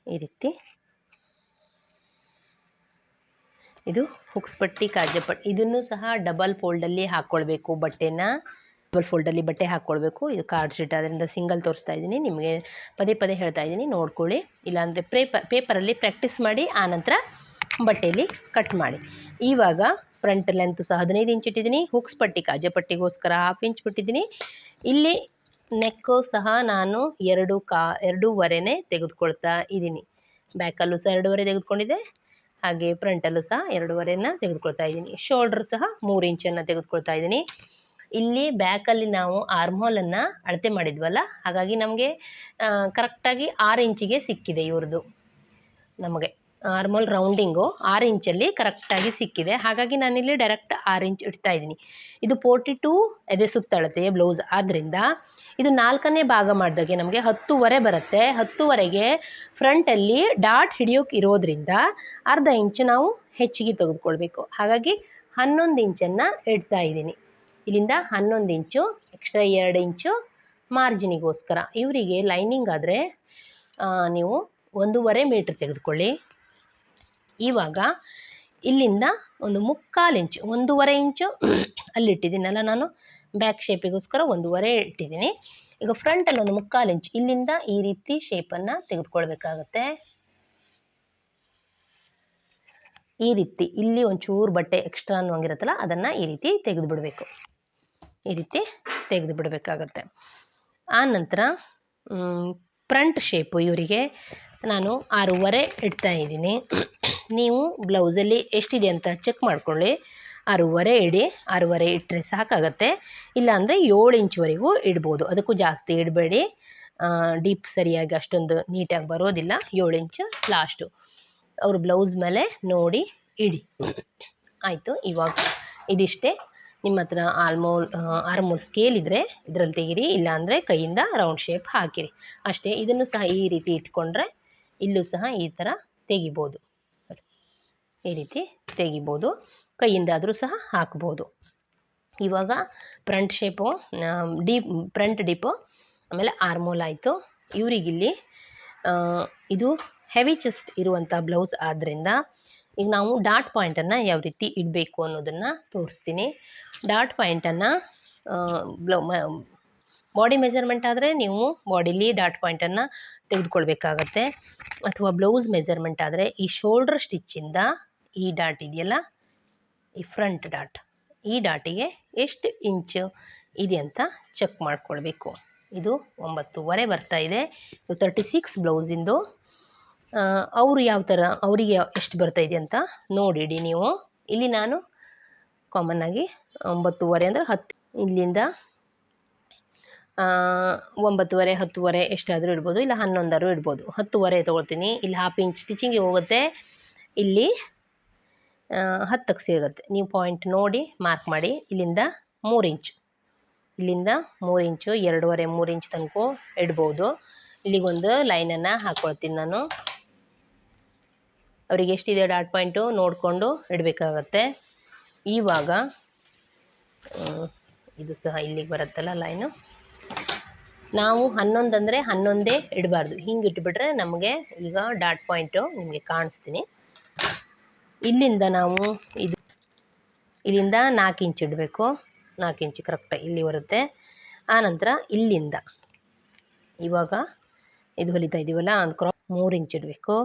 ಈ ರೀತಿ ಇದು ಹುಕ್ಸ್ ಪಟ್ಟಿ ಕಾಜಪಟ್ಟಿ. ಇದನ್ನು ಸಹ ಡಬಲ್ ಫೋಲ್ಡಲ್ಲಿ ಹಾಕ್ಕೊಳ್ಬೇಕು. ಡಬಲ್ ಫೋಲ್ಡಲ್ಲಿ ಬಟ್ಟೆ ಹಾಕ್ಕೊಳ್ಬೇಕು. ಇದು ಕಾರ್ಡ್ ಶೀಟ್ ಆದ್ದರಿಂದ ಸಿಂಗಲ್ ತೋರಿಸ್ತಾ ಇದ್ದೀನಿ, ನಿಮಗೆ ಪದೇ ಪದೇ ಹೇಳ್ತಾ ಇದ್ದೀನಿ, ನೋಡ್ಕೊಳ್ಳಿ. ಇಲ್ಲಾಂದರೆ ಪೇಪರಲ್ಲಿ ಪ್ರಾಕ್ಟೀಸ್ ಮಾಡಿ ಆನಂತರ ಬಟ್ಟೆಯಲ್ಲಿ ಕಟ್ ಮಾಡಿ. ಇವಾಗ ಫ್ರಂಟ್ ಲೆಂತ್ ಸಹ 15 ಇಂಚ್ ಇಟ್ಟಿದ್ದೀನಿ. ಹುಕ್ಸ್ ಪಟ್ಟಿ ಕಾಜಾ ಪಟ್ಟಿಗೋಸ್ಕರ 1/2 ಇಂಚ್ ಬಿಟ್ಟಿದ್ದೀನಿ. ಇಲ್ಲಿ ನೆಕ್ಕು ಸಹ ನಾನು 2.5 ತೆಗೆದುಕೊಳ್ತಾ ಇದ್ದೀನಿ. ಬ್ಯಾಕಲ್ಲೂ ಸಹ 2.5 ತೆಗೆದುಕೊಂಡಿದ್ದೆ, ಹಾಗೆ ಫ್ರಂಟಲ್ಲೂ ಸಹ 2.5 ತೆಗೆದುಕೊಳ್ತಾ ಇದ್ದೀನಿ. ಶೋಲ್ಡ್ರ್ ಸಹ 3 ಇಂಚನ್ನು ತೆಗೆದುಕೊಳ್ತಾ ಇದ್ದೀನಿ. ಇಲ್ಲಿ ಬ್ಯಾಕಲ್ಲಿ ನಾವು ಆರ್ಮ್ಹೋಲನ್ನು ಅಳತೆ ಮಾಡಿದ್ವಲ್ಲ, ಹಾಗಾಗಿ ನಮಗೆ ಕರೆಕ್ಟಾಗಿ 6 ಇಂಚಿಗೆ ಸಿಕ್ಕಿದೆ. ಇವ್ರದ್ದು ನಮಗೆ ಆರ್ಮೋಲ್ ರೌಂಡಿಂಗು 6 ಇಂಚಲ್ಲಿ ಕರೆಕ್ಟಾಗಿ ಸಿಕ್ಕಿದೆ. ಹಾಗಾಗಿ ನಾನಿಲ್ಲಿ ಡೈರೆಕ್ಟ್ 6 ಇಂಚ್ ಇಡ್ತಾ ಇದ್ದೀನಿ. ಇದು 42 ಎದೆ ಸುತ್ತಳತೆಯ ಬ್ಲೌಸ್ ಆದ್ದರಿಂದ ಇದು 4ನೇ ಭಾಗ ಮಾಡಿದಾಗೆ ನಮಗೆ 10.5 ಬರುತ್ತೆ. 10.5ಗೆ ಫ್ರಂಟಲ್ಲಿ ಡಾಟ್ ಹಿಡಿಯೋಕೆ ಇರೋದ್ರಿಂದ ಅರ್ಧ ಇಂಚು ನಾವು ಹೆಚ್ಚಿಗೆ ತೆಗೆದುಕೊಳ್ಬೇಕು. ಹಾಗಾಗಿ 11 ಇಂಚನ್ನು ಇಡ್ತಾ ಇದ್ದೀನಿ. ಇಲ್ಲಿಂದ 11 ಇಂಚು, ಎಕ್ಸ್ಟ್ರಾ 2 ಇಂಚು ಮಾರ್ಜಿನಿಗೋಸ್ಕರ. ಇವರಿಗೆ ಲೈನಿಂಗ್ ಆದರೆ ನೀವು 1.5 ಮೀಟ್ರ್ ತೆಗೆದುಕೊಳ್ಳಿ. ಇವಾಗ ಇಲ್ಲಿಂದ ಒಂದು 3/4 ಇಂಚು, 1.5 ಇಂಚು ಅಲ್ಲಿಟ್ಟಿದ್ದೀನಲ್ಲ ನಾನು ಬ್ಯಾಕ್ ಶೇಪಿಗೋಸ್ಕರ 1.5 ಇಟ್ಟಿದ್ದೀನಿ. ಈಗ ಫ್ರಂಟಲ್ಲಿ ಒಂದು 3/4 ಇಂಚು ಇಲ್ಲಿಂದ ಈ ರೀತಿ ಶೇಪನ್ನು ತೆಗೆದುಕೊಳ್ಬೇಕಾಗತ್ತೆ. ಈ ರೀತಿ ಇಲ್ಲಿ ಒಂಚೂರು ಬಟ್ಟೆ ಎಕ್ಸ್ಟ್ರಾ ಅನ್ನೋಂಗಿರುತ್ತಲ್ಲ, ಅದನ್ನು ಈ ರೀತಿ ತೆಗೆದು ಬಿಡಬೇಕು. ಈ ರೀತಿ ತೆಗೆದು ಬಿಡಬೇಕಾಗತ್ತೆ. ಆ ನಂತರ ಫ್ರಂಟ್ ಶೇಪು ಇವರಿಗೆ ನಾನು 6.5 ಇಡ್ತಾ ಇದ್ದೀನಿ. ನೀವು ಬ್ಲೌಸಲ್ಲಿ ಎಷ್ಟಿದೆ ಅಂತ ಚೆಕ್ ಮಾಡ್ಕೊಳ್ಳಿ. 6.5 ಇಡಿ. 6.5 ಇಟ್ಟರೆ ಸಾಕಾಗತ್ತೆ. ಇಲ್ಲಾಂದರೆ 7 ಇಂಚ್ವರೆಗೂ ಇಡ್ಬೋದು. ಅದಕ್ಕೂ ಜಾಸ್ತಿ ಇಡಬೇಡಿ, ಡೀಪ್ ಸರಿಯಾಗಿ ಅಷ್ಟೊಂದು ನೀಟಾಗಿ ಬರೋದಿಲ್ಲ. 7 ಇಂಚು ಲಾಸ್ಟು. ಅವರು ಬ್ಲೌಸ್ ಮೇಲೆ ನೋಡಿ ಇಡಿ. ಆಯಿತು. ಇವಾಗ ಇದಿಷ್ಟೇ. ನಿಮ್ಮ ಹತ್ರ ಆರ್ಮೋಲ್ ಸ್ಕೇಲ್ ಇದ್ದರೆ ಇದರಲ್ಲಿ ತೆಗೀರಿ, ಇಲ್ಲಾಂದರೆ ಕೈಯಿಂದ ರೌಂಡ್ ಶೇಪ್ ಹಾಕಿರಿ ಅಷ್ಟೇ. ಇದನ್ನು ಸಹ ಈ ರೀತಿ ಇಟ್ಕೊಂಡ್ರೆ ಇಲ್ಲೂ ಸಹ ಈ ಥರ ತೆಗಿಬೋದು. ಈ ರೀತಿ ತೆಗಿಬೋದು, ಕೈಯಿಂದಾದರೂ ಸಹ ಹಾಕ್ಬೋದು. ಇವಾಗ ಫ್ರಂಟ್ ಶೇಪು ಫ್ರಂಟ್ ಡಿಪ್ಪು ಆಮೇಲೆ ಆರ್ಮೋಲ್ ಆಯಿತು. ಇವರಿಗಿಲ್ಲಿ ಇದು ಹೆವಿ ಚೆಸ್ಟ್ ಇರುವಂಥ ಬ್ಲೌಸ್ ಆದ್ದರಿಂದ ಈಗ ನಾವು ಡಾಟ್ ಪಾಯಿಂಟನ್ನು ಯಾವ ರೀತಿ ಇಡಬೇಕು ಅನ್ನೋದನ್ನು ತೋರಿಸ್ತೀನಿ. ಡಾಟ್ ಪಾಯಿಂಟನ್ನು ಬಾಡಿ ಮೆಜರ್ಮೆಂಟ್ ಆದರೆ ನೀವು ಬಾಡಿಲಿ ಡಾಟ್ ಪಾಯಿಂಟನ್ನು ತೆಗೆದುಕೊಳ್ಬೇಕಾಗತ್ತೆ. ಅಥವಾ ಬ್ಲೌಸ್ ಮೆಜರ್ಮೆಂಟ್ ಆದರೆ ಈ ಶೋಲ್ಡ್ರ್ ಸ್ಟಿಚ್ಚಿಂದ ಈ ಡಾಟ್ ಇದೆಯಲ್ಲ, ಈ ಫ್ರಂಟ್ ಡಾಟ್, ಈ ಡಾಟಿಗೆ ಎಷ್ಟು ಇಂಚು ಇದೆ ಅಂತ ಚೆಕ್ ಮಾಡ್ಕೊಳ್ಬೇಕು. ಇದು 9.5 ಬರ್ತಾ ಇದೆ. ಇದು 36 ಬ್ಲೌಸಿಂದು. ಅವರು ಯಾವ ಥರ, ಅವರಿಗೆ ಎಷ್ಟು ಬರ್ತಾ ಇದೆ ಅಂತ ನೋಡಿಡಿ ನೀವು. ಇಲ್ಲಿ ನಾನು ಕಾಮನ್ನಾಗಿ 9.5 ಅಂದರೆ 10, ಇಲ್ಲಿಂದ 9.5 10.5 ಎಷ್ಟಾದರೂ ಇಡ್ಬೋದು, ಇಲ್ಲ 11 ಇಡ್ಬೋದು. 10.5 ತೊಗೊಳ್ತೀನಿ. ಇಲ್ಲಿ 1/2 ಇಂಚ್ ಸ್ಟಿಚಿಂಗಿಗೆ ಹೋಗುತ್ತೆ, ಇಲ್ಲಿ 10ಕ್ಕೆ ಸಿಗುತ್ತೆ. ನೀವು ಪಾಯಿಂಟ್ ನೋಡಿ ಮಾರ್ಕ್ ಮಾಡಿ. ಇಲ್ಲಿಂದ 3 ಇಂಚು, ಇಲ್ಲಿಂದ 3 ಇಂಚು, 2.5 3 ಇಂಚ್ ತನಕ ಇಡ್ಬೋದು. ಇಲ್ಲಿಗೊಂದು ಲೈನನ್ನು ಹಾಕ್ಕೊಳ್ತೀನಿ ನಾನು. ಅವರಿಗೆ ಎಷ್ಟಿದೆ ಡಾಟ್ ಪಾಯಿಂಟು ನೋಡಿಕೊಂಡು ಇಡಬೇಕಾಗತ್ತೆ. ಇವಾಗ ಇದು ಸಹ ಇಲ್ಲಿಗೆ ಬರುತ್ತಲ್ಲ ಲೈನು, ನಾವು 11 ಅಂದರೆ 11 ಇಡಬಾರ್ದು. ಹಿಂಗೆ ಇಟ್ಬಿಟ್ರೆ ನಮಗೆ ಈಗ ಡಾಟ್ ಪಾಯಿಂಟು ನಿಮಗೆ ಕಾಣಿಸ್ತೀನಿ. ಇಲ್ಲಿಂದ ನಾವು ಇಲ್ಲಿಂದ 4 ಇಂಚ್ ಇಡಬೇಕು. 4 ಇಂಚ್ ಕರೆಕ್ಟಾಗಿ ಇಲ್ಲಿ ಬರುತ್ತೆ. ಆನಂತರ ಇಲ್ಲಿಂದ ಇವಾಗ ಇದು ಹೊಲಿತಾ ಇದ್ದೀವಲ್ಲ, ಅದು 3 ಇಂಚ್ ಇಡಬೇಕು.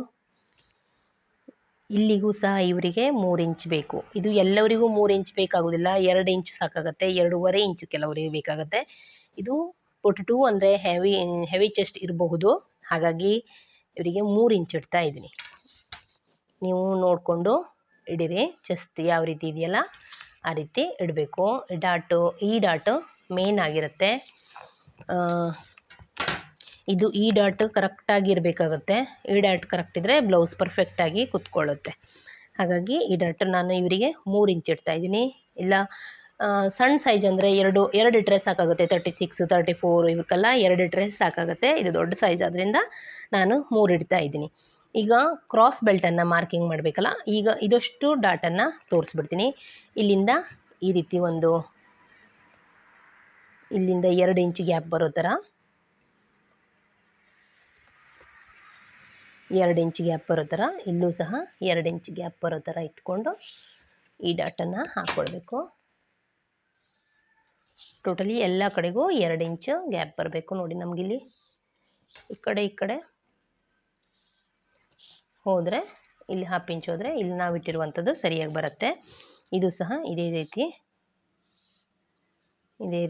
ಇಲ್ಲಿಗೂ ಸಹ ಇವರಿಗೆ 3 ಇಂಚ್ ಬೇಕು. ಇದು ಎಲ್ಲರಿಗೂ 3 ಇಂಚ್ ಬೇಕಾಗೋದಿಲ್ಲ, 2 ಇಂಚ್ ಸಾಕಾಗುತ್ತೆ, 2.5 ಇಂಚ್ ಕೆಲವರಿಗೆ ಬೇಕಾಗುತ್ತೆ. ಇದು 42 ಅಂದರೆ ಹೆವಿ ಚೆಸ್ಟ್ ಇರಬಹುದು, ಹಾಗಾಗಿ ಇವರಿಗೆ 3 ಇಂಚ್ ಇಡ್ತಾ ಇದ್ದೀನಿ. ನೀವು ನೋಡಿಕೊಂಡು ಇಡಿರಿ. ಚೆಸ್ಟ್ ಯಾವ ರೀತಿ ಇದೆಯಲ್ಲ ಆ ರೀತಿ ಇಡಬೇಕು. ಈ ಡಾಟು ಮೇನ್ ಆಗಿರುತ್ತೆ. ಈ ಡಾಟ್ ಕರೆಕ್ಟಾಗಿ ಇರಬೇಕಾಗುತ್ತೆ. ಈ ಡಾಟ್ ಕರೆಕ್ಟ್ ಇದ್ದರೆ ಬ್ಲೌಸ್ ಪರ್ಫೆಕ್ಟಾಗಿ ಕುತ್ಕೊಳ್ಳುತ್ತೆ. ಹಾಗಾಗಿ ಈ ಡಾಟ್ ನಾನು ಇವರಿಗೆ 3 ಇಂಚ್ ಇಡ್ತಾ ಇದ್ದೀನಿ. ಇಲ್ಲ ಸಣ್ಣ ಸೈಜ್ ಅಂದರೆ 2 ಇಟ್ಟರೆ ಸಾಕಾಗುತ್ತೆ. 36 34 ಇವಕ್ಕೆಲ್ಲ 2 ಇಟ್ಟರೆ ಸಾಕಾಗುತ್ತೆ. ಇದು ದೊಡ್ಡ ಸೈಜ್ ಆದ್ದರಿಂದ ನಾನು 3 ಇಡ್ತಾ ಇದ್ದೀನಿ. ಈಗ ಕ್ರಾಸ್ ಬೆಲ್ಟನ್ನು ಮಾರ್ಕಿಂಗ್ ಮಾಡಬೇಕಲ್ಲ, ಈಗ ಇದಷ್ಟು ಡಾಟನ್ನು ತೋರಿಸ್ಬಿಡ್ತೀನಿ. ಇಲ್ಲಿಂದ ಈ ರೀತಿ ಇಲ್ಲಿಂದ 2 ಇಂಚ್ ಗ್ಯಾಪ್ ಬರೋ ಥರ, 2 ಇಂಚ್ ಗ್ಯಾಪ್ ಬರೋ ಥರ, ಇಲ್ಲೂ ಸಹ 2 ಇಂಚ್ ಗ್ಯಾಪ್ ಬರೋ ಥರ ಇಟ್ಕೊಂಡು ಈ ಡಾಟನ್ನು ಹಾಕ್ಕೊಳ್ಬೇಕು. ಟೋಟಲಿ ಎಲ್ಲ ಕಡೆಗೂ 2 ಇಂಚು ಗ್ಯಾಪ್ ಬರಬೇಕು. ನೋಡಿ ನಮಗಿಲ್ಲಿ ಈ ಕಡೆ ಹೋದರೆ ಇಲ್ಲಿ ಹಾಫ್ ಇಂಚ್ ಹೋದರೆ ಇಲ್ಲಿ ನಾವು ಇಟ್ಟಿರುವಂಥದ್ದು ಸರಿಯಾಗಿ ಬರುತ್ತೆ. ಇದು ಸಹ ಇದೇ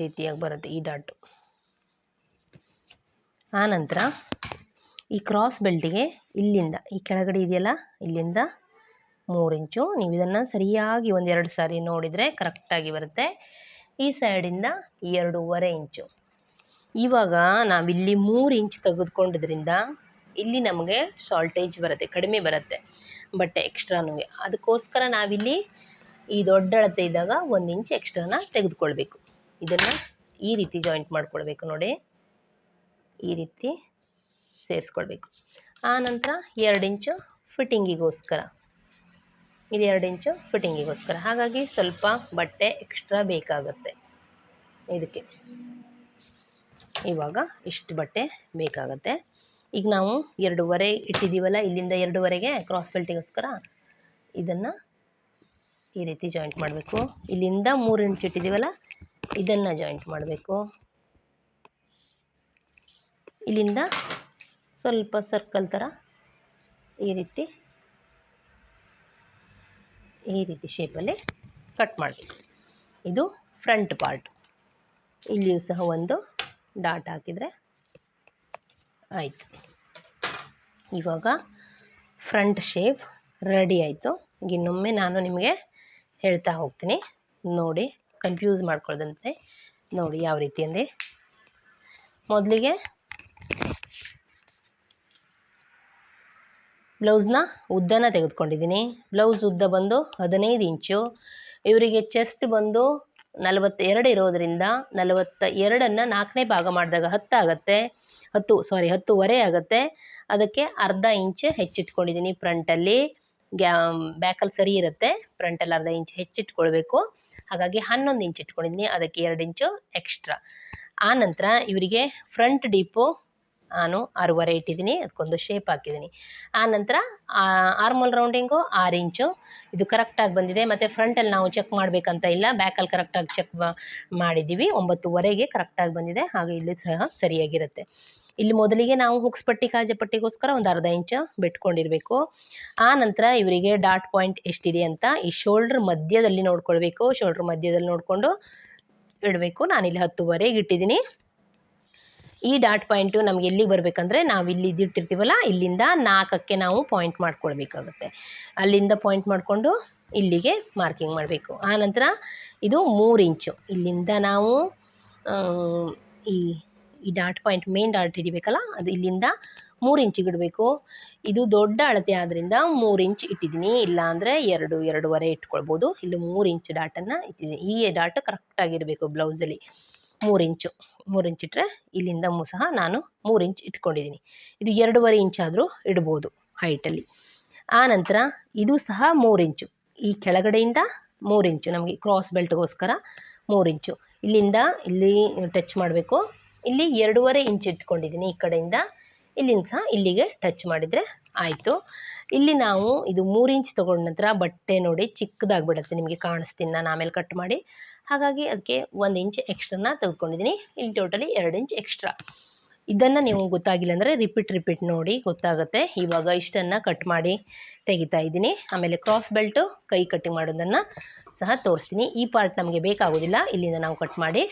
ರೀತಿಯಾಗಿ ಬರುತ್ತೆ ಈ ಡಾಟು. ಆನಂತರ ಈ ಕ್ರಾಸ್ ಬೆಲ್ಟಿಗೆ ಇಲ್ಲಿಂದ ಈ ಕೆಳಗಡೆ ಇದೆಯಲ್ಲ, ಇಲ್ಲಿಂದ 3 ಇಂಚು. ನೀವು ಇದನ್ನು ಸರಿಯಾಗಿ 1-2 ಸಾರಿ ನೋಡಿದರೆ ಕರೆಕ್ಟಾಗಿ ಬರುತ್ತೆ. ಈ ಸೈಡಿಂದ 2.5 ಇಂಚು. ಇವಾಗ ನಾವಿಲ್ಲಿ 3 ಇಂಚ್ ತೆಗೆದುಕೊಂಡಿದ್ರಿಂದ ಇಲ್ಲಿ ನಮಗೆ ಶಾರ್ಟೇಜ್ ಬರುತ್ತೆ, ಕಡಿಮೆ ಬರುತ್ತೆ ಬಟ್ಟೆ ಎಕ್ಸ್ಟ್ರಾನು. ಅದಕ್ಕೋಸ್ಕರ ನಾವಿಲ್ಲಿ ಈ ದೊಡ್ಡ ಅಳತೆ ಇದ್ದಾಗ 1 ಇಂಚ್ ಎಕ್ಸ್ಟ್ರಾನ ತೆಗೆದುಕೊಳ್ಬೇಕು. ಇದನ್ನು ಈ ರೀತಿ ಜಾಯಿಂಟ್ ಮಾಡ್ಕೊಳ್ಬೇಕು ನೋಡಿ, ಈ ರೀತಿ ಸೇರಿಸ್ಕೊಳ್ಬೇಕು. ಆನಂತರ 2 ಇಂಚು ಫಿಟ್ಟಿಂಗಿಗೋಸ್ಕರ, ಇಲ್ಲಿ 2 ಇಂಚು ಫಿಟ್ಟಿಂಗಿಗೋಸ್ಕರ. ಹಾಗಾಗಿ ಸ್ವಲ್ಪ ಬಟ್ಟೆ ಎಕ್ಸ್ಟ್ರಾ ಬೇಕಾಗುತ್ತೆ ಇದಕ್ಕೆ. ಇವಾಗ ಇಷ್ಟು ಬಟ್ಟೆ ಬೇಕಾಗುತ್ತೆ. ಈಗ ನಾವು 2.5 ಇಟ್ಟಿದ್ದೀವಲ್ಲ, ಇಲ್ಲಿಂದ 2.5ಗೆ ಕ್ರಾಸ್ ಬೆಲ್ಟಿಗೋಸ್ಕರ ಇದನ್ನು ಈ ರೀತಿ ಜಾಯಿಂಟ್ ಮಾಡಬೇಕು. ಇಲ್ಲಿಂದ 3 ಇಂಚ್ ಇಟ್ಟಿದ್ದೀವಲ್ಲ, ಇದನ್ನು ಜಾಯಿಂಟ್ ಮಾಡಬೇಕು. ಇಲ್ಲಿಂದ ಸ್ವಲ್ಪ ಸರ್ಕಲ್ ಥರ ಈ ರೀತಿ ಶೇಪಲ್ಲಿ ಕಟ್ ಮಾಡಬೇಕು. ಇದು ಫ್ರಂಟ್ ಪಾರ್ಟ್. ಇಲ್ಲಿಯೂ ಸಹ ಒಂದು ಡಾಟ್ ಹಾಕಿದರೆ ಆಯಿತು. ಇವಾಗ ಫ್ರಂಟ್ ಶೇಪ್ ರೆಡಿ ಆಯಿತು. ಇನ್ನೊಮ್ಮೆ ನಾನು ನಿಮಗೆ ಹೇಳ್ತಾ ಹೋಗ್ತೀನಿ ನೋಡಿ, ಕನ್ಫ್ಯೂಸ್ ಮಾಡ್ಕೊಳ್ಳೋದಂತೆ. ನೋಡಿ ಯಾವ ರೀತಿ ಅಂದರೆ, ಮೊದಲಿಗೆ ಬ್ಲೌಸ್ನ ಉದ್ದನ ತೆಗೆದುಕೊಂಡಿದ್ದೀನಿ. ಬ್ಲೌಸ್ ಉದ್ದ ಬಂದು 15 ಇಂಚು. ಇವರಿಗೆ ಚೆಸ್ಟ್ ಬಂದು 42 ಇರೋದರಿಂದ 42ಅನ್ನು 4ನೇ ಭಾಗ ಮಾಡಿದಾಗ 10 ಆಗುತ್ತೆ. 10.5 ಆಗುತ್ತೆ. ಅದಕ್ಕೆ ಅರ್ಧ ಇಂಚ್ ಹೆಚ್ಚಿಟ್ಕೊಂಡಿದ್ದೀನಿ ಫ್ರಂಟಲ್ಲಿ. ಬ್ಯಾಕಲ್ಲಿ ಸರಿ ಇರುತ್ತೆ, ಫ್ರಂಟಲ್ಲಿ ಅರ್ಧ ಇಂಚ್ ಹೆಚ್ಚಿಟ್ಕೊಳ್ಬೇಕು. ಹಾಗಾಗಿ 11 ಇಂಚ್ ಇಟ್ಕೊಂಡಿದ್ದೀನಿ, ಅದಕ್ಕೆ 2 ಇಂಚು ಎಕ್ಸ್ಟ್ರಾ. ಆನಂತರ ಇವರಿಗೆ ಫ್ರಂಟ್ ಡೀಪು ನಾನು 6.5 ಇಟ್ಟಿದ್ದೀನಿ, ಅದಕ್ಕೊಂದು ಶೇಪ್ ಹಾಕಿದ್ದೀನಿ. ಆನಂತರ ಆರ್ಮೋಲ್ ರೌಂಡಿಂಗು 6 ಇಂಚು. ಇದು ಕರೆಕ್ಟಾಗಿ ಬಂದಿದೆ. ಮತ್ತು ಫ್ರಂಟಲ್ಲಿ ನಾವು ಚೆಕ್ ಮಾಡಬೇಕಂತ ಇಲ್ಲ, ಬ್ಯಾಕಲ್ಲಿ ಕರೆಕ್ಟಾಗಿ ಚೆಕ್ ಮಾಡಿದ್ದೀವಿ. 9.5ಗೆ ಕರೆಕ್ಟಾಗಿ ಬಂದಿದೆ. ಹಾಗೆ ಇಲ್ಲಿ ಸಹ ಸರಿಯಾಗಿರುತ್ತೆ. ಇಲ್ಲಿ ಮೊದಲಿಗೆ ನಾವು ಹುಕ್ಸ್ ಪಟ್ಟಿ ಕಾಜಪಟ್ಟಿಗೋಸ್ಕರ ಒಂದು ಅರ್ಧ ಇಂಚು ಬಿಟ್ಕೊಂಡಿರಬೇಕು. ಆನಂತರ ಇವರಿಗೆ ಡಾಟ್ ಪಾಯಿಂಟ್ ಎಷ್ಟಿದೆ ಅಂತ ಈ ಶೋಲ್ಡ್ರ್ ಮಧ್ಯದಲ್ಲಿ ನೋಡ್ಕೊಳ್ಬೇಕು. ಶೋಲ್ಡ್ರ್ ಮಧ್ಯದಲ್ಲಿ ನೋಡಿಕೊಂಡು ಇಡಬೇಕು. ನಾನಿಲ್ಲಿ 10.5ಗೆ ಇಟ್ಟಿದ್ದೀನಿ. ಈ ಡಾಟ್ ಪಾಯಿಂಟು ನಮ್ಗೆ ಎಲ್ಲಿಗೆ ಬರಬೇಕಂದ್ರೆ, ನಾವು ಇಲ್ಲಿ ಇಟ್ಟಿರ್ತೀವಲ್ಲ, ಇಲ್ಲಿಂದ 4ಕ್ಕೆ ನಾವು ಪಾಯಿಂಟ್ ಮಾಡ್ಕೊಳ್ಬೇಕಾಗುತ್ತೆ. ಅಲ್ಲಿಂದ ಪಾಯಿಂಟ್ ಮಾಡಿಕೊಂಡು ಇಲ್ಲಿಗೆ ಮಾರ್ಕಿಂಗ್ ಮಾಡಬೇಕು. ಆನಂತರ ಇದು 3 ಇಂಚು. ಇಲ್ಲಿಂದ ನಾವು ಈ ಡಾಟ್ ಪಾಯಿಂಟ್ ಮೇನ್ ಡಾಟ್ ಹಿಡಿಬೇಕಲ್ಲ, ಅದು ಇಲ್ಲಿಂದ 3 ಇಂಚಿಗೆ ಇಡಬೇಕು. ಇದು ದೊಡ್ಡ ಅಳತೆ ಆದ್ದರಿಂದ 3 ಇಂಚ್ ಇಟ್ಟಿದ್ದೀನಿ. ಇಲ್ಲಾಂದರೆ 2.5 ಇಟ್ಕೊಳ್ಬೋದು. ಇಲ್ಲಿ 3 ಇಂಚ್ ಡಾಟನ್ನು ಇಟ್ಟಿದ್ದೀನಿ. ಈ ಡಾಟ್ ಕರೆಕ್ಟಾಗಿರಬೇಕು ಬ್ಲೌಸಲ್ಲಿ. 3 ಇಂಚ್ ಇಟ್ಟರೆ ಇಲ್ಲಿಂದ ಸಹ ನಾನು 3 ಇಂಚ್ ಇಟ್ಕೊಂಡಿದ್ದೀನಿ. ಇದು 2.5 ಇಂಚ್ ಆದರೂ ಇಡ್ಬೋದು ಹೈಟಲ್ಲಿ. ಆನಂತರ ಇದು ಸಹ 3 ಇಂಚು. ಈ ಕೆಳಗಡೆಯಿಂದ 3 ಇಂಚು ನಮಗೆ ಕ್ರಾಸ್ ಬೆಲ್ಟ್ಗೋಸ್ಕರ 3 ಇಂಚು. ಇಲ್ಲಿಂದ ಇಲ್ಲಿ ಟಚ್ ಮಾಡಬೇಕು. ಇಲ್ಲಿ 2.5 ಇಂಚ್ ಇಟ್ಕೊಂಡಿದ್ದೀನಿ ಈ ಕಡೆಯಿಂದ. ಇಲ್ಲಿಂದ ಸಹ ಇಲ್ಲಿಗೆ ಟಚ್ ಮಾಡಿದರೆ ಆಯಿತು. ಇಲ್ಲಿ ನಾವು ಇದು 3 ಇಂಚ್ ತೊಗೊಂಡ ನಂತರ ಬಟ್ಟೆ ನೋಡಿ ಚಿಕ್ಕದಾಗಿಬಿಡುತ್ತೆ, ನಿಮಗೆ ಕಾಣಿಸ್ತೀನಿ ನಾನು ಆಮೇಲೆ ಕಟ್ ಮಾಡಿ. ಹಾಗಾಗಿ ಅದಕ್ಕೆ 1 ಇಂಚ್ ಎಕ್ಸ್ಟ್ರಾನ ತೆಗೆದುಕೊಂಡಿದ್ದೀನಿ. ಇಲ್ಲಿ ಟೋಟಲಿ 2 ಇಂಚ್ ಎಕ್ಸ್ಟ್ರಾ. ಇದನ್ನು ನೀವು ಗೊತ್ತಾಗಿಲ್ಲ ಅಂದರೆ ರಿಪೀಟ್ ನೋಡಿ ಗೊತ್ತಾಗುತ್ತೆ. ಇವಾಗ ಇಷ್ಟನ್ನು ಕಟ್ ಮಾಡಿ ತೆಗಿತಾ ಇದ್ದೀನಿ. ಆಮೇಲೆ ಕ್ರಾಸ್ ಬೆಲ್ಟು ಕೈ ಕಟ್ಟಿಂಗ್ ಮಾಡೋದನ್ನು ಸಹ ತೋರಿಸ್ತೀನಿ. ಈ ಪಾರ್ಟ್ ನಮಗೆ ಬೇಕಾಗೋದಿಲ್ಲ, ಇಲ್ಲಿಂದ ನಾವು ಕಟ್ ಮಾಡಿ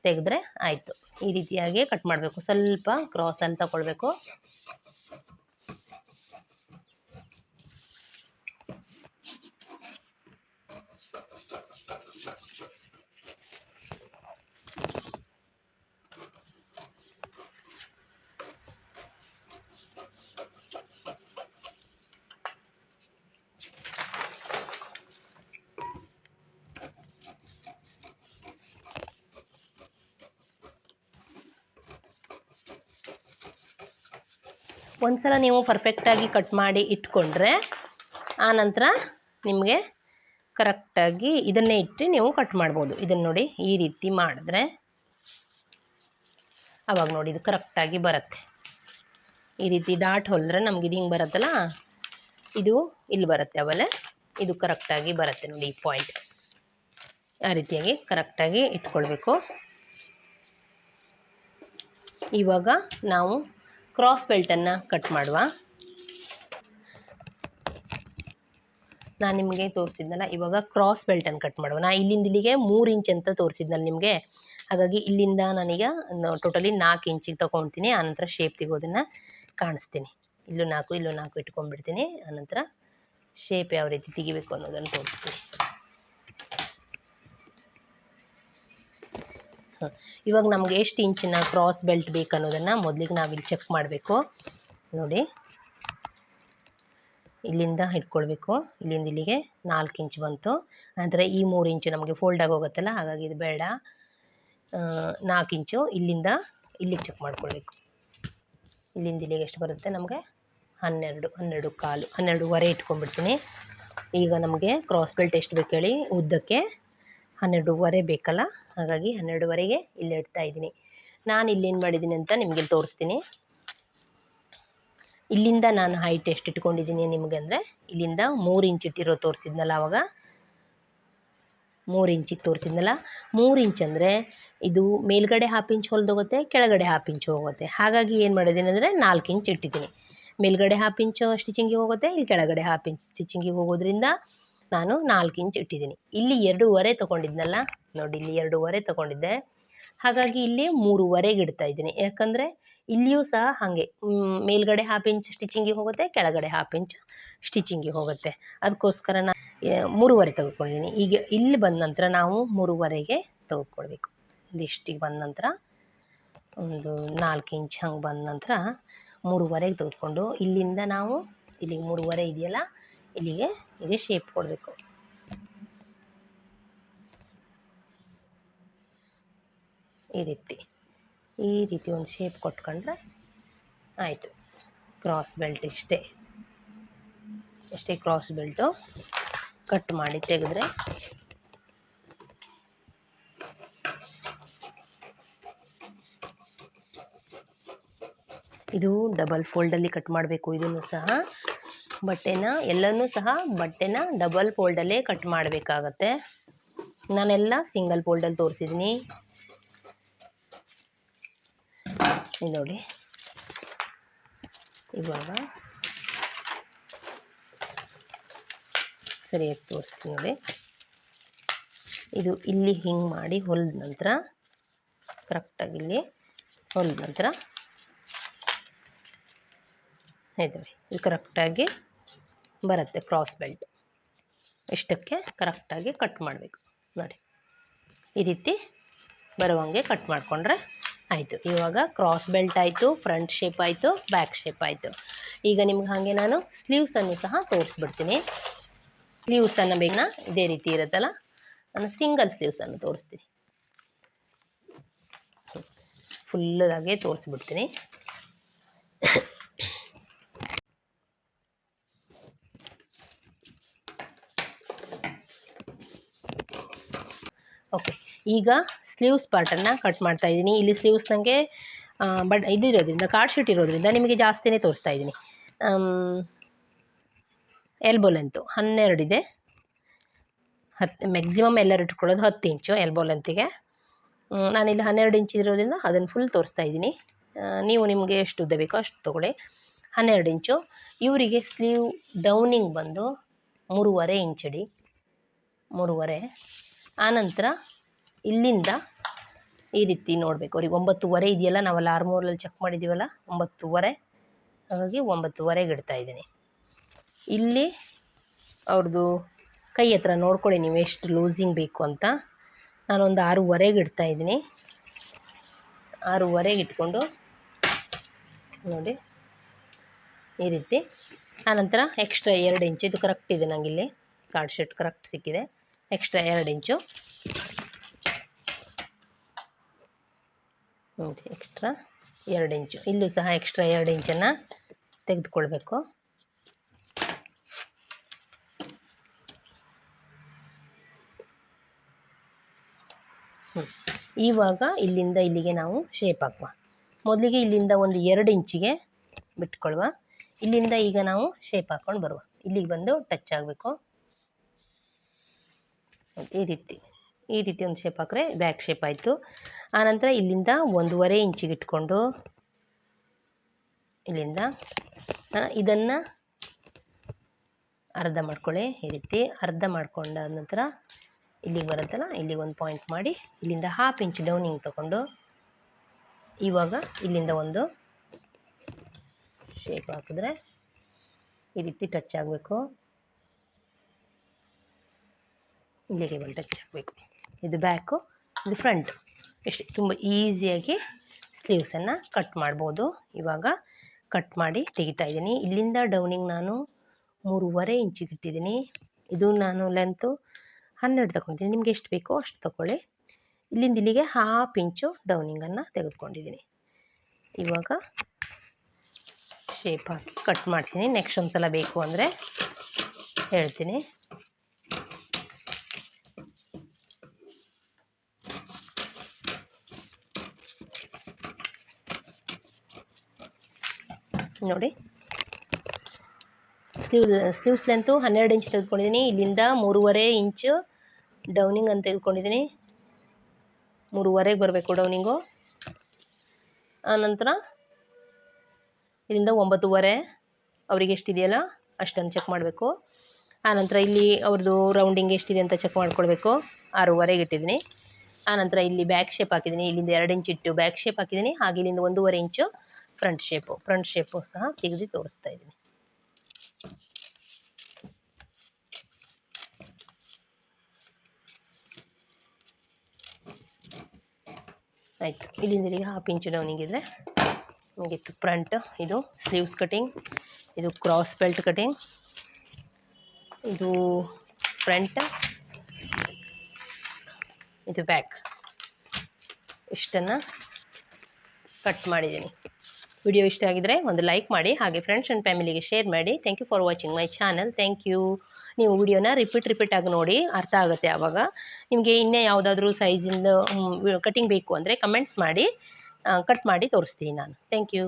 ತೆಗೆದ್ರೆ ಆಯಿತು. ಈ ರೀತಿಯಾಗಿ ಕಟ್ ಮಾಡಬೇಕು. ಸ್ವಲ್ಪ ಕ್ರಾಸಲ್ಲಿ ತಗೊಳ್ಬೇಕು. ಒಂದ್ಸಲ ನೀವು ಪರ್ಫೆಕ್ಟಾಗಿ ಕಟ್ ಮಾಡಿ ಇಟ್ಕೊಂಡ್ರೆ ಆನಂತರ ನಿಮಗೆ ಕರೆಕ್ಟಾಗಿ ಇದನ್ನೇ ಇಟ್ಟು ನೀವು ಕಟ್ ಮಾಡ್ಬೋದು. ಇದನ್ನು ನೋಡಿ ಈ ರೀತಿ ಮಾಡಿದ್ರೆ ಆವಾಗ ನೋಡಿ ಇದು ಕರೆಕ್ಟಾಗಿ ಬರುತ್ತೆ. ಈ ರೀತಿ ಡಾಟ್ ಹೊಲಿದ್ರೆ ನಮ್ಗೆ ಇದು ಹಿಂಗೆ ಬರುತ್ತಲ್ಲ, ಇದು ಇಲ್ಲಿ ಬರುತ್ತೆ. ಆಮೇಲೆ ಇದು ಕರೆಕ್ಟಾಗಿ ಬರುತ್ತೆ ನೋಡಿ. ಈ ಪಾಯಿಂಟ್ ಆ ರೀತಿಯಾಗಿ ಕರೆಕ್ಟಾಗಿ ಇಟ್ಕೊಳ್ಬೇಕು. ಇವಾಗ ನಾವು ಕ್ರಾಸ್ ಬೆಲ್ಟನ್ನು ಕಟ್ ಮಾಡುವ. ನಾನು ನಿಮಗೆ ತೋರಿಸಿದ್ನಲ್ಲ, ಇವಾಗ ಕ್ರಾಸ್ ಬೆಲ್ಟನ್ನು ಕಟ್ ಮಾಡುವ. ನಾನು ಇಲ್ಲಿಂದ ಇಲ್ಲಿಗೆ 3 ಇಂಚ್ ಅಂತ ತೋರಿಸಿದ್ನಲ್ಲ ನಿಮಗೆ, ಹಾಗಾಗಿ ಇಲ್ಲಿಂದ ನಾನೀಗ ಟೋಟಲಿ 4 ಇಂಚಿಗೆ ತೊಗೊಳ್ತೀನಿ. ಆನಂತರ ಶೇಪ್ ತೆಗೋದನ್ನು ಕಾಣಿಸ್ತೀನಿ. ಇಲ್ಲೂ 4 ಇಲ್ಲೂ 4 ಇಟ್ಕೊಂಡ್ಬಿಡ್ತೀನಿ. ಆನಂತರ ಶೇಪ್ ಯಾವ ರೀತಿ ತೆಗಿಬೇಕು ಅನ್ನೋದನ್ನು ತೋರಿಸ್ತೀನಿ. ಇವಾಗ ನಮಗೆ ಎಷ್ಟು ಇಂಚಿನ ಕ್ರಾಸ್ ಬೆಲ್ಟ್ ಬೇಕು ಅನ್ನೋದನ್ನು ಮೊದಲಿಗೆ ನಾವಿಲ್ಲಿ ಚೆಕ್ ಮಾಡಬೇಕು. ನೋಡಿ, ಇಲ್ಲಿಂದ ಇಟ್ಕೊಳ್ಬೇಕು. ಇಲ್ಲಿಂದ ಇಲ್ಲಿಗೆ 4 ಇಂಚ್ ಬಂತು. ನಂತರ ಈ 3 ಇಂಚು ನಮಗೆ ಫೋಲ್ಡ್ ಆಗಿ ಹೋಗುತ್ತಲ್ಲ, ಹಾಗಾಗಿ ಇದು ಬೇಡ. 4 ಇಂಚು ಇಲ್ಲಿಂದ ಇಲ್ಲಿಗೆ ಚೆಕ್ ಮಾಡ್ಕೊಳ್ಬೇಕು. ಇಲ್ಲಿಂದ ಇಲ್ಲಿಗೆ ಎಷ್ಟು ಬರುತ್ತೆ ನಮಗೆ? 12, 12 ಕಾಲು, 12.5 ಇಟ್ಕೊಂಡ್ಬಿಡ್ತೀನಿ. ಈಗ ನಮಗೆ ಕ್ರಾಸ್ ಬೆಲ್ಟ್ ಎಷ್ಟು ಬೇಕು ಹೇಳಿ? ಉದ್ದಕ್ಕೆ 12.5 ಬೇಕಲ್ಲ, ಹಾಗಾಗಿ 12.5ಗೆ ಇಲ್ಲಿ ಇಡ್ತಾ ಇದ್ದೀನಿ. ನಾನು ಇಲ್ಲೇನು ಮಾಡಿದ್ದೀನಿ ಅಂತ ನಿಮಗೆ ತೋರಿಸ್ತೀನಿ. ಇಲ್ಲಿಂದ ನಾನು ಹೈಟ್ ಎಷ್ಟು ಇಟ್ಕೊಂಡಿದ್ದೀನಿ ನಿಮಗೆ ಅಂದರೆ, ಇಲ್ಲಿಂದ 3 ಇಂಚ್ ಇಟ್ಟಿರೋ ತೋರಿಸಿದ್ನಲ್ಲ, ಆವಾಗ 3 ಇಂಚಿಗೆ ತೋರಿಸಿದ್ನಲ್ಲ. 3 ಇಂಚ್ ಅಂದರೆ ಇದು ಮೇಲ್ಗಡೆ 1/2 ಇಂಚ್ ಹೊಲ್ದೋಗುತ್ತೆ, ಕೆಳಗಡೆ 1/2 ಇಂಚ್ ಹೋಗುತ್ತೆ. ಹಾಗಾಗಿ ಏನು ಮಾಡಿದ್ದೀನಿ ಅಂದರೆ 4 ಇಂಚ್ ಇಟ್ಟಿದ್ದೀನಿ. ಮೇಲ್ಗಡೆ 1/2 ಇಂಚ್ ಸ್ಟಿಚಿಂಗಿಗೆ ಹೋಗುತ್ತೆ, ಇಲ್ಲಿ ಕೆಳಗಡೆ 1/2 ಇಂಚ್ ಸ್ಟಿಚಿಂಗಿಗೆ ಹೋಗೋದ್ರಿಂದ ನಾನು 4 ಇಂಚ್ ಇಟ್ಟಿದ್ದೀನಿ. ಇಲ್ಲಿ 2.5 ತೊಗೊಂಡಿದ್ನಲ್ಲ, ನೋಡಿ ಇಲ್ಲಿ 2.5 ತೊಗೊಂಡಿದ್ದೆ, ಹಾಗಾಗಿ ಇಲ್ಲಿ 3.5ಗೆ ಇಡ್ತಾ ಇದ್ದೀನಿ. ಯಾಕಂದರೆ ಇಲ್ಲಿಯೂ ಸಹ ಹಾಗೆ ಮೇಲ್ಗಡೆ 1/2 ಇಂಚ್ ಸ್ಟಿಚಿಂಗಿಗೆ ಹೋಗುತ್ತೆ, ಕೆಳಗಡೆ 1/2 ಇಂಚ್ ಸ್ಟಿಚಿಂಗಿಗೆ ಹೋಗುತ್ತೆ. ಅದಕ್ಕೋಸ್ಕರ ನಾನು 3.5 ತೆಗೆದುಕೊಂಡಿದ್ದೀನಿ. ಈಗ ಇಲ್ಲಿ ಬಂದ ನಂತರ ನಾವು 3.5ಗೆ ತೆಗೆದುಕೊಳ್ಬೇಕು. ಇದಿಷ್ಟಿಗೆ ಬಂದ ನಂತರ ಒಂದು 4 ಇಂಚ್ ಹಂಗೆ ಬಂದ ನಂತರ 3.5ಗೆ ತೆಗೆದುಕೊಂಡು ಇಲ್ಲಿಂದ ನಾವು ಇಲ್ಲಿಗೆ 3.5 ಇದೆಯಲ್ಲ, ಇಲ್ಲಿಗೆ ಹೀಗೆ ಶೇಪ್ ಕೊಡಬೇಕು. ಈ ರೀತಿ ಒಂದು ಶೇಪ್ ಕೊಟ್ಕೊಂಡ್ರೆ ಆಯಿತು. ಕ್ರಾಸ್ ಬೆಲ್ಟ್ ಇಷ್ಟೇ ಕ್ರಾಸ್ ಬೆಲ್ಟು ಕಟ್ ಮಾಡಿ ತೆಗೆದ್ರೆ ಇದು ಡಬಲ್ ಫೋಲ್ಡಲ್ಲಿ ಕಟ್ ಮಾಡಬೇಕು. ಇದನ್ನು ಸಹ ಬಟ್ಟೆನ ಡಬಲ್ ಫೋಲ್ಡಲ್ಲೇ ಕಟ್ ಮಾಡಬೇಕಾಗತ್ತೆ. ನಾನೆಲ್ಲ ಸಿಂಗಲ್ ಫೋಲ್ಡಲ್ಲಿ ತೋರಿಸಿದ್ದೀನಿ. ನೋಡಿ, ಇವಾಗ ಸರಿಯಾಗಿ ತೋರಿಸ್ತೀನಿ ನೋಡಿ. ಇದು ಇಲ್ಲಿ ಹಿಂಗೆ ಮಾಡಿ ಹೊಲಿದ ನಂತರ ಕರೆಕ್ಟಾಗಿ ಇಲ್ಲಿ ಹೊಲಿದ ನಂತರ ಇದು ಕರೆಕ್ಟಾಗಿ ಬರುತ್ತೆ ಕ್ರಾಸ್ ಬೆಲ್ಟ್. ಇಷ್ಟಕ್ಕೆ ಕರೆಕ್ಟಾಗಿ ಕಟ್ ಮಾಡಬೇಕು. ನೋಡಿ, ಈ ರೀತಿ ಬರುವಂಗೆ ಕಟ್ ಮಾಡಿಕೊಂಡ್ರೆ ಆಯಿತು. ಇವಾಗ ಕ್ರಾಸ್ ಬೆಲ್ಟ್ ಆಯಿತು, ಫ್ರಂಟ್ ಶೇಪ್ ಆಯಿತು, ಬ್ಯಾಕ್ ಶೇಪ್ ಆಯಿತು. ಈಗ ನಿಮ್ಗೆ ಹಾಗೆ ನಾನು ಸ್ಲೀವ್ಸನ್ನು ಸಹ ತೋರಿಸ್ಬಿಡ್ತೀನಿ. ಸ್ಲೀವ್ಸನ್ನು ಬೇಗ ಇದೇ ರೀತಿ ಇರುತ್ತಲ್ಲ, ನಾನು ಸಿಂಗಲ್ ಸ್ಲೀವ್ಸನ್ನು ತೋರಿಸ್ತೀನಿ. ಫುಲ್ಲಾಗೆ ತೋರಿಸ್ಬಿಡ್ತೀನಿ. ಓಕೆ, ಈಗ ಸ್ಲೀವ್ಸ್ ಪಾರ್ಟನ್ನು ಕಟ್ ಮಾಡ್ತಾ ಇದ್ದೀನಿ. ಇಲ್ಲಿ ಸ್ಲೀವ್ಸ್ ನನಗೆ ಇದು ಇರೋದ್ರಿಂದ, ಕಾರ್ಡ್ ಶೀಟ್ ಇರೋದ್ರಿಂದ ನಿಮಗೆ ಜಾಸ್ತಿನೇ ತೋರಿಸ್ತಾ ಇದ್ದೀನಿ. ಎಲ್ಬೋ ಲೆಂತು 12 ಇದೆ. ಮ್ಯಾಕ್ಸಿಮಮ್ ಎಲ್ಲರೂ ಇಟ್ಕೊಳ್ಳೋದು 10 ಇಂಚು ಎಲ್ಬೋ ಲೆಂತಿಗೆ. ನಾನಿಲ್ಲಿ 12 ಇಂಚ್ ಇರೋದ್ರಿಂದ ಅದನ್ನು ಫುಲ್ ತೋರಿಸ್ತಾ ಇದ್ದೀನಿ. ನೀವು ನಿಮಗೆ ಎಷ್ಟು ಉದ್ದ ಬೇಕೋ ಅಷ್ಟು ತೊಗೊಳ್ಳಿ. 12 ಇಂಚು. ಇವರಿಗೆ ಸ್ಲೀವ್ ಡೌನಿಂಗ್ ಬಂದು 3.5 ಇಂಚ್ ಇಡಿ, 3.5. ಆನಂತರ ಇಲ್ಲಿಂದ ಈ ರೀತಿ ನೋಡಬೇಕು. ಅವ್ರಿಗೆ 9.5 ಇದೆಯಲ್ಲ, ನಾವಲ್ಲಿ ಆರ್ಮೋಲಲ್ಲಿ ಚೆಕ್ ಮಾಡಿದ್ದೀವಲ್ಲ, 9.5. ಹಾಗಾಗಿ 9.5ಗೆ ಇಡ್ತಾ ಇದ್ದೀನಿ. ಇಲ್ಲಿ ಅವ್ರದ್ದು ಕೈ ಹತ್ರ ನೋಡ್ಕೊಳ್ಳಿ ನೀವು ಎಷ್ಟು ಲೂಸಿಂಗ್ ಬೇಕು ಅಂತ. ನಾನೊಂದು 6.5ಗೆ ಇಡ್ತಾ ಇದ್ದೀನಿ. 6.5ಗೆ ಇಟ್ಕೊಂಡು ನೋಡಿ ಈ ರೀತಿ. ಆನಂತರ ಎಕ್ಸ್ಟ್ರಾ 2 ಇಂಚು, ಇದು ಕರೆಕ್ಟ್ ಇದೆ ನನಗಿಲ್ಲಿ ಕಾರ್ಡ್ ಶೀಟ್ ಕರೆಕ್ಟ್ ಸಿಕ್ಕಿದೆ. ಎಕ್ಸ್ಟ್ರಾ 2 ಇಂಚು, ಎಕ್ಸ್ಟ್ರಾ 2 ಇಂಚು, ಇಲ್ಲೂ ಸಹ ಎಕ್ಸ್ಟ್ರಾ 2 ಇಂಚನ್ನು ತೆಗೆದುಕೊಳ್ಬೇಕು. ಇವಾಗ ಇಲ್ಲಿಂದ ಇಲ್ಲಿಗೆ ನಾವು ಶೇಪ್ ಹಾಕುವ. ಮೊದಲಿಗೆ ಇಲ್ಲಿಂದ ಒಂದು 2 ಇಂಚಿಗೆ ಬಿಟ್ಕೊಳ್ವ. ಇಲ್ಲಿಂದ ಈಗ ನಾವು ಶೇಪ್ ಹಾಕ್ಕೊಂಡು ಬರುವ. ಇಲ್ಲಿಗೆ ಬಂದು ಟಚ್ ಆಗಬೇಕು. ಈ ರೀತಿ ಒಂದು ಶೇಪ್ ಹಾಕಿದ್ರೆ ಬ್ಯಾಕ್ ಶೇಪ್ ಆಯಿತು. ಆನಂತರ ಇಲ್ಲಿಂದ 1.5 ಇಂಚಿಗೆ ಇಟ್ಕೊಂಡು ಇಲ್ಲಿಂದ ಇದನ್ನು ಅರ್ಧ ಮಾಡ್ಕೊಳ್ಳಿ. ಈ ರೀತಿ ಅರ್ಧ ಮಾಡ್ಕೊಂಡಾದ ನಂತರ ಇಲ್ಲಿಗೆ ಬರುತ್ತಲ್ಲ, ಇಲ್ಲಿಗೆ ಒಂದು ಪಾಯಿಂಟ್ ಮಾಡಿ ಇಲ್ಲಿಂದ 1/2 ಇಂಚ್ ಡೌನಿಂಗ್ ತೊಗೊಂಡು ಇವಾಗ ಇಲ್ಲಿಂದ ಒಂದು ಶೇಪ್ ಹಾಕಿದ್ರೆ ಈ ರೀತಿ ಟಚ್ ಆಗಬೇಕು. ಇಲ್ಲಿಗೆ ಒಂದು ಟಚ್ ಆಗಬೇಕು. ಇದು ಬ್ಯಾಕು, ಇದು ಫ್ರಂಟು. ಇಷ್ಟೇ, ತುಂಬ ಈಸಿಯಾಗಿ ಸ್ಲೀವ್ಸನ್ನು ಕಟ್ ಮಾಡ್ಬೋದು. ಇವಾಗ ಕಟ್ ಮಾಡಿ ತೆಗಿತಾ ಇದ್ದೀನಿ. ಇಲ್ಲಿಂದ ಡೌನಿಂಗ್ ನಾನು 3.5 ಇಂಚಿಗೆ ಇಟ್ಟಿದ್ದೀನಿ. ಇದು ನಾನು ಲೆಂತು 12 ತಗೊತೀನಿ. ನಿಮ್ಗೆ ಎಷ್ಟು ಬೇಕೋ ಅಷ್ಟು ತಗೊಳ್ಳಿ. ಇಲ್ಲಿಂದ ಇಲ್ಲಿಗೆ 1/2 ಇಂಚು ಡೌನಿಂಗನ್ನು ತೆಗೆದುಕೊಂಡಿದ್ದೀನಿ. ಇವಾಗ ಶೇಪ್ ಹಾಕಿ ಕಟ್ ಮಾಡ್ತೀನಿ. ನೆಕ್ಸ್ಟ್ ಒಂದು ಸಲ ಬೇಕು ಅಂದರೆ ಹೇಳ್ತೀನಿ. ನೋಡಿ, ಸ್ಲೀವ್ಸ್ ಲೆಂತು 12 ಇಂಚ್ ತೆಗೆದುಕೊಂಡಿದ್ದೀನಿ. ಇಲ್ಲಿಂದ 3.5 ಇಂಚು ಡೌನಿಂಗ್ ಅಂತ ತೆಗೆದುಕೊಂಡಿದ್ದೀನಿ. 3.5ಗೆ ಬರಬೇಕು ಡೌನಿಂಗು. ಆನಂತರ ಇಲ್ಲಿಂದ 9.5 ಅವ್ರಿಗೆ ಎಷ್ಟಿದೆಯಲ್ಲ ಅಷ್ಟನ್ನು ಚೆಕ್ ಮಾಡಬೇಕು. ಆನಂತರ ಇಲ್ಲಿ ಅವ್ರದ್ದು ರೌಂಡಿಂಗ್ ಎಷ್ಟಿದೆ ಅಂತ ಚೆಕ್ ಮಾಡ್ಕೊಳ್ಬೇಕು. 6.5ಗೆ ಇಟ್ಟಿದ್ದೀನಿ. ಆನಂತರ ಇಲ್ಲಿ ಬ್ಯಾಕ್ ಶೇಪ್ ಹಾಕಿದ್ದೀನಿ. ಇಲ್ಲಿಂದ 2 ಇಂಚ್ ಇಟ್ಟು ಬ್ಯಾಕ್ ಶೇಪ್ ಹಾಕಿದ್ದೀನಿ. ಹಾಗೆ ಇಲ್ಲಿಂದ 1.5 ಇಂಚು ಫ್ರಂಟ್ ಶೇಪು ಸಹ ತೆಗೆದು ತೋರಿಸ್ತಾ ಇದ್ದೀನಿ. ಆಯಿತು. ಇಲ್ಲಿಂದ ಇಲ್ಲಿಗೆ 1/2 ಇಂಚ್ ಡೌನಿಂಗ್ ಇದ್ದರೆ ಮುಗೀತು. ಫ್ರಂಟ್ ಇದು ಸ್ಲೀವ್ಸ್ ಕಟಿಂಗ್, ಇದು ಕ್ರಾಸ್ ಬೆಲ್ಟ್ ಕಟಿಂಗ್, ಇದು ಫ್ರಂಟ್, ಇದು ಬ್ಯಾಕ್. ಇಷ್ಟನ್ನು ಕಟ್ ಮಾಡಿದ್ದೀನಿ. ವಿಡಿಯೋ ಇಷ್ಟ ಆಗಿದರೆ ಒಂದು ಲೈಕ್ ಮಾಡಿ, ಹಾಗೆ ಫ್ರೆಂಡ್ಸ್ ಆ್ಯಂಡ್ ಫ್ಯಾಮಿಲಿಗೆ ಶೇರ್ ಮಾಡಿ. Thank you for watching my channel. Thank you. ನೀವು ವಿಡಿಯೋನ ರಿಪೀಟಾಗಿ ನೋಡಿ, ಅರ್ಥ ಆಗುತ್ತೆ ಆವಾಗ. ನಿಮಗೆ ಇನ್ನೇ ಯಾವುದಾದ್ರೂ ಸೈಜಿಂದ ಕಟಿಂಗ್ ಬೇಕು ಅಂದರೆ ಕಮೆಂಟ್ಸ್ ಮಾಡಿ, ಕಟ್ ಮಾಡಿ ತೋರಿಸ್ತೀನಿ ನಾನು. Thank you.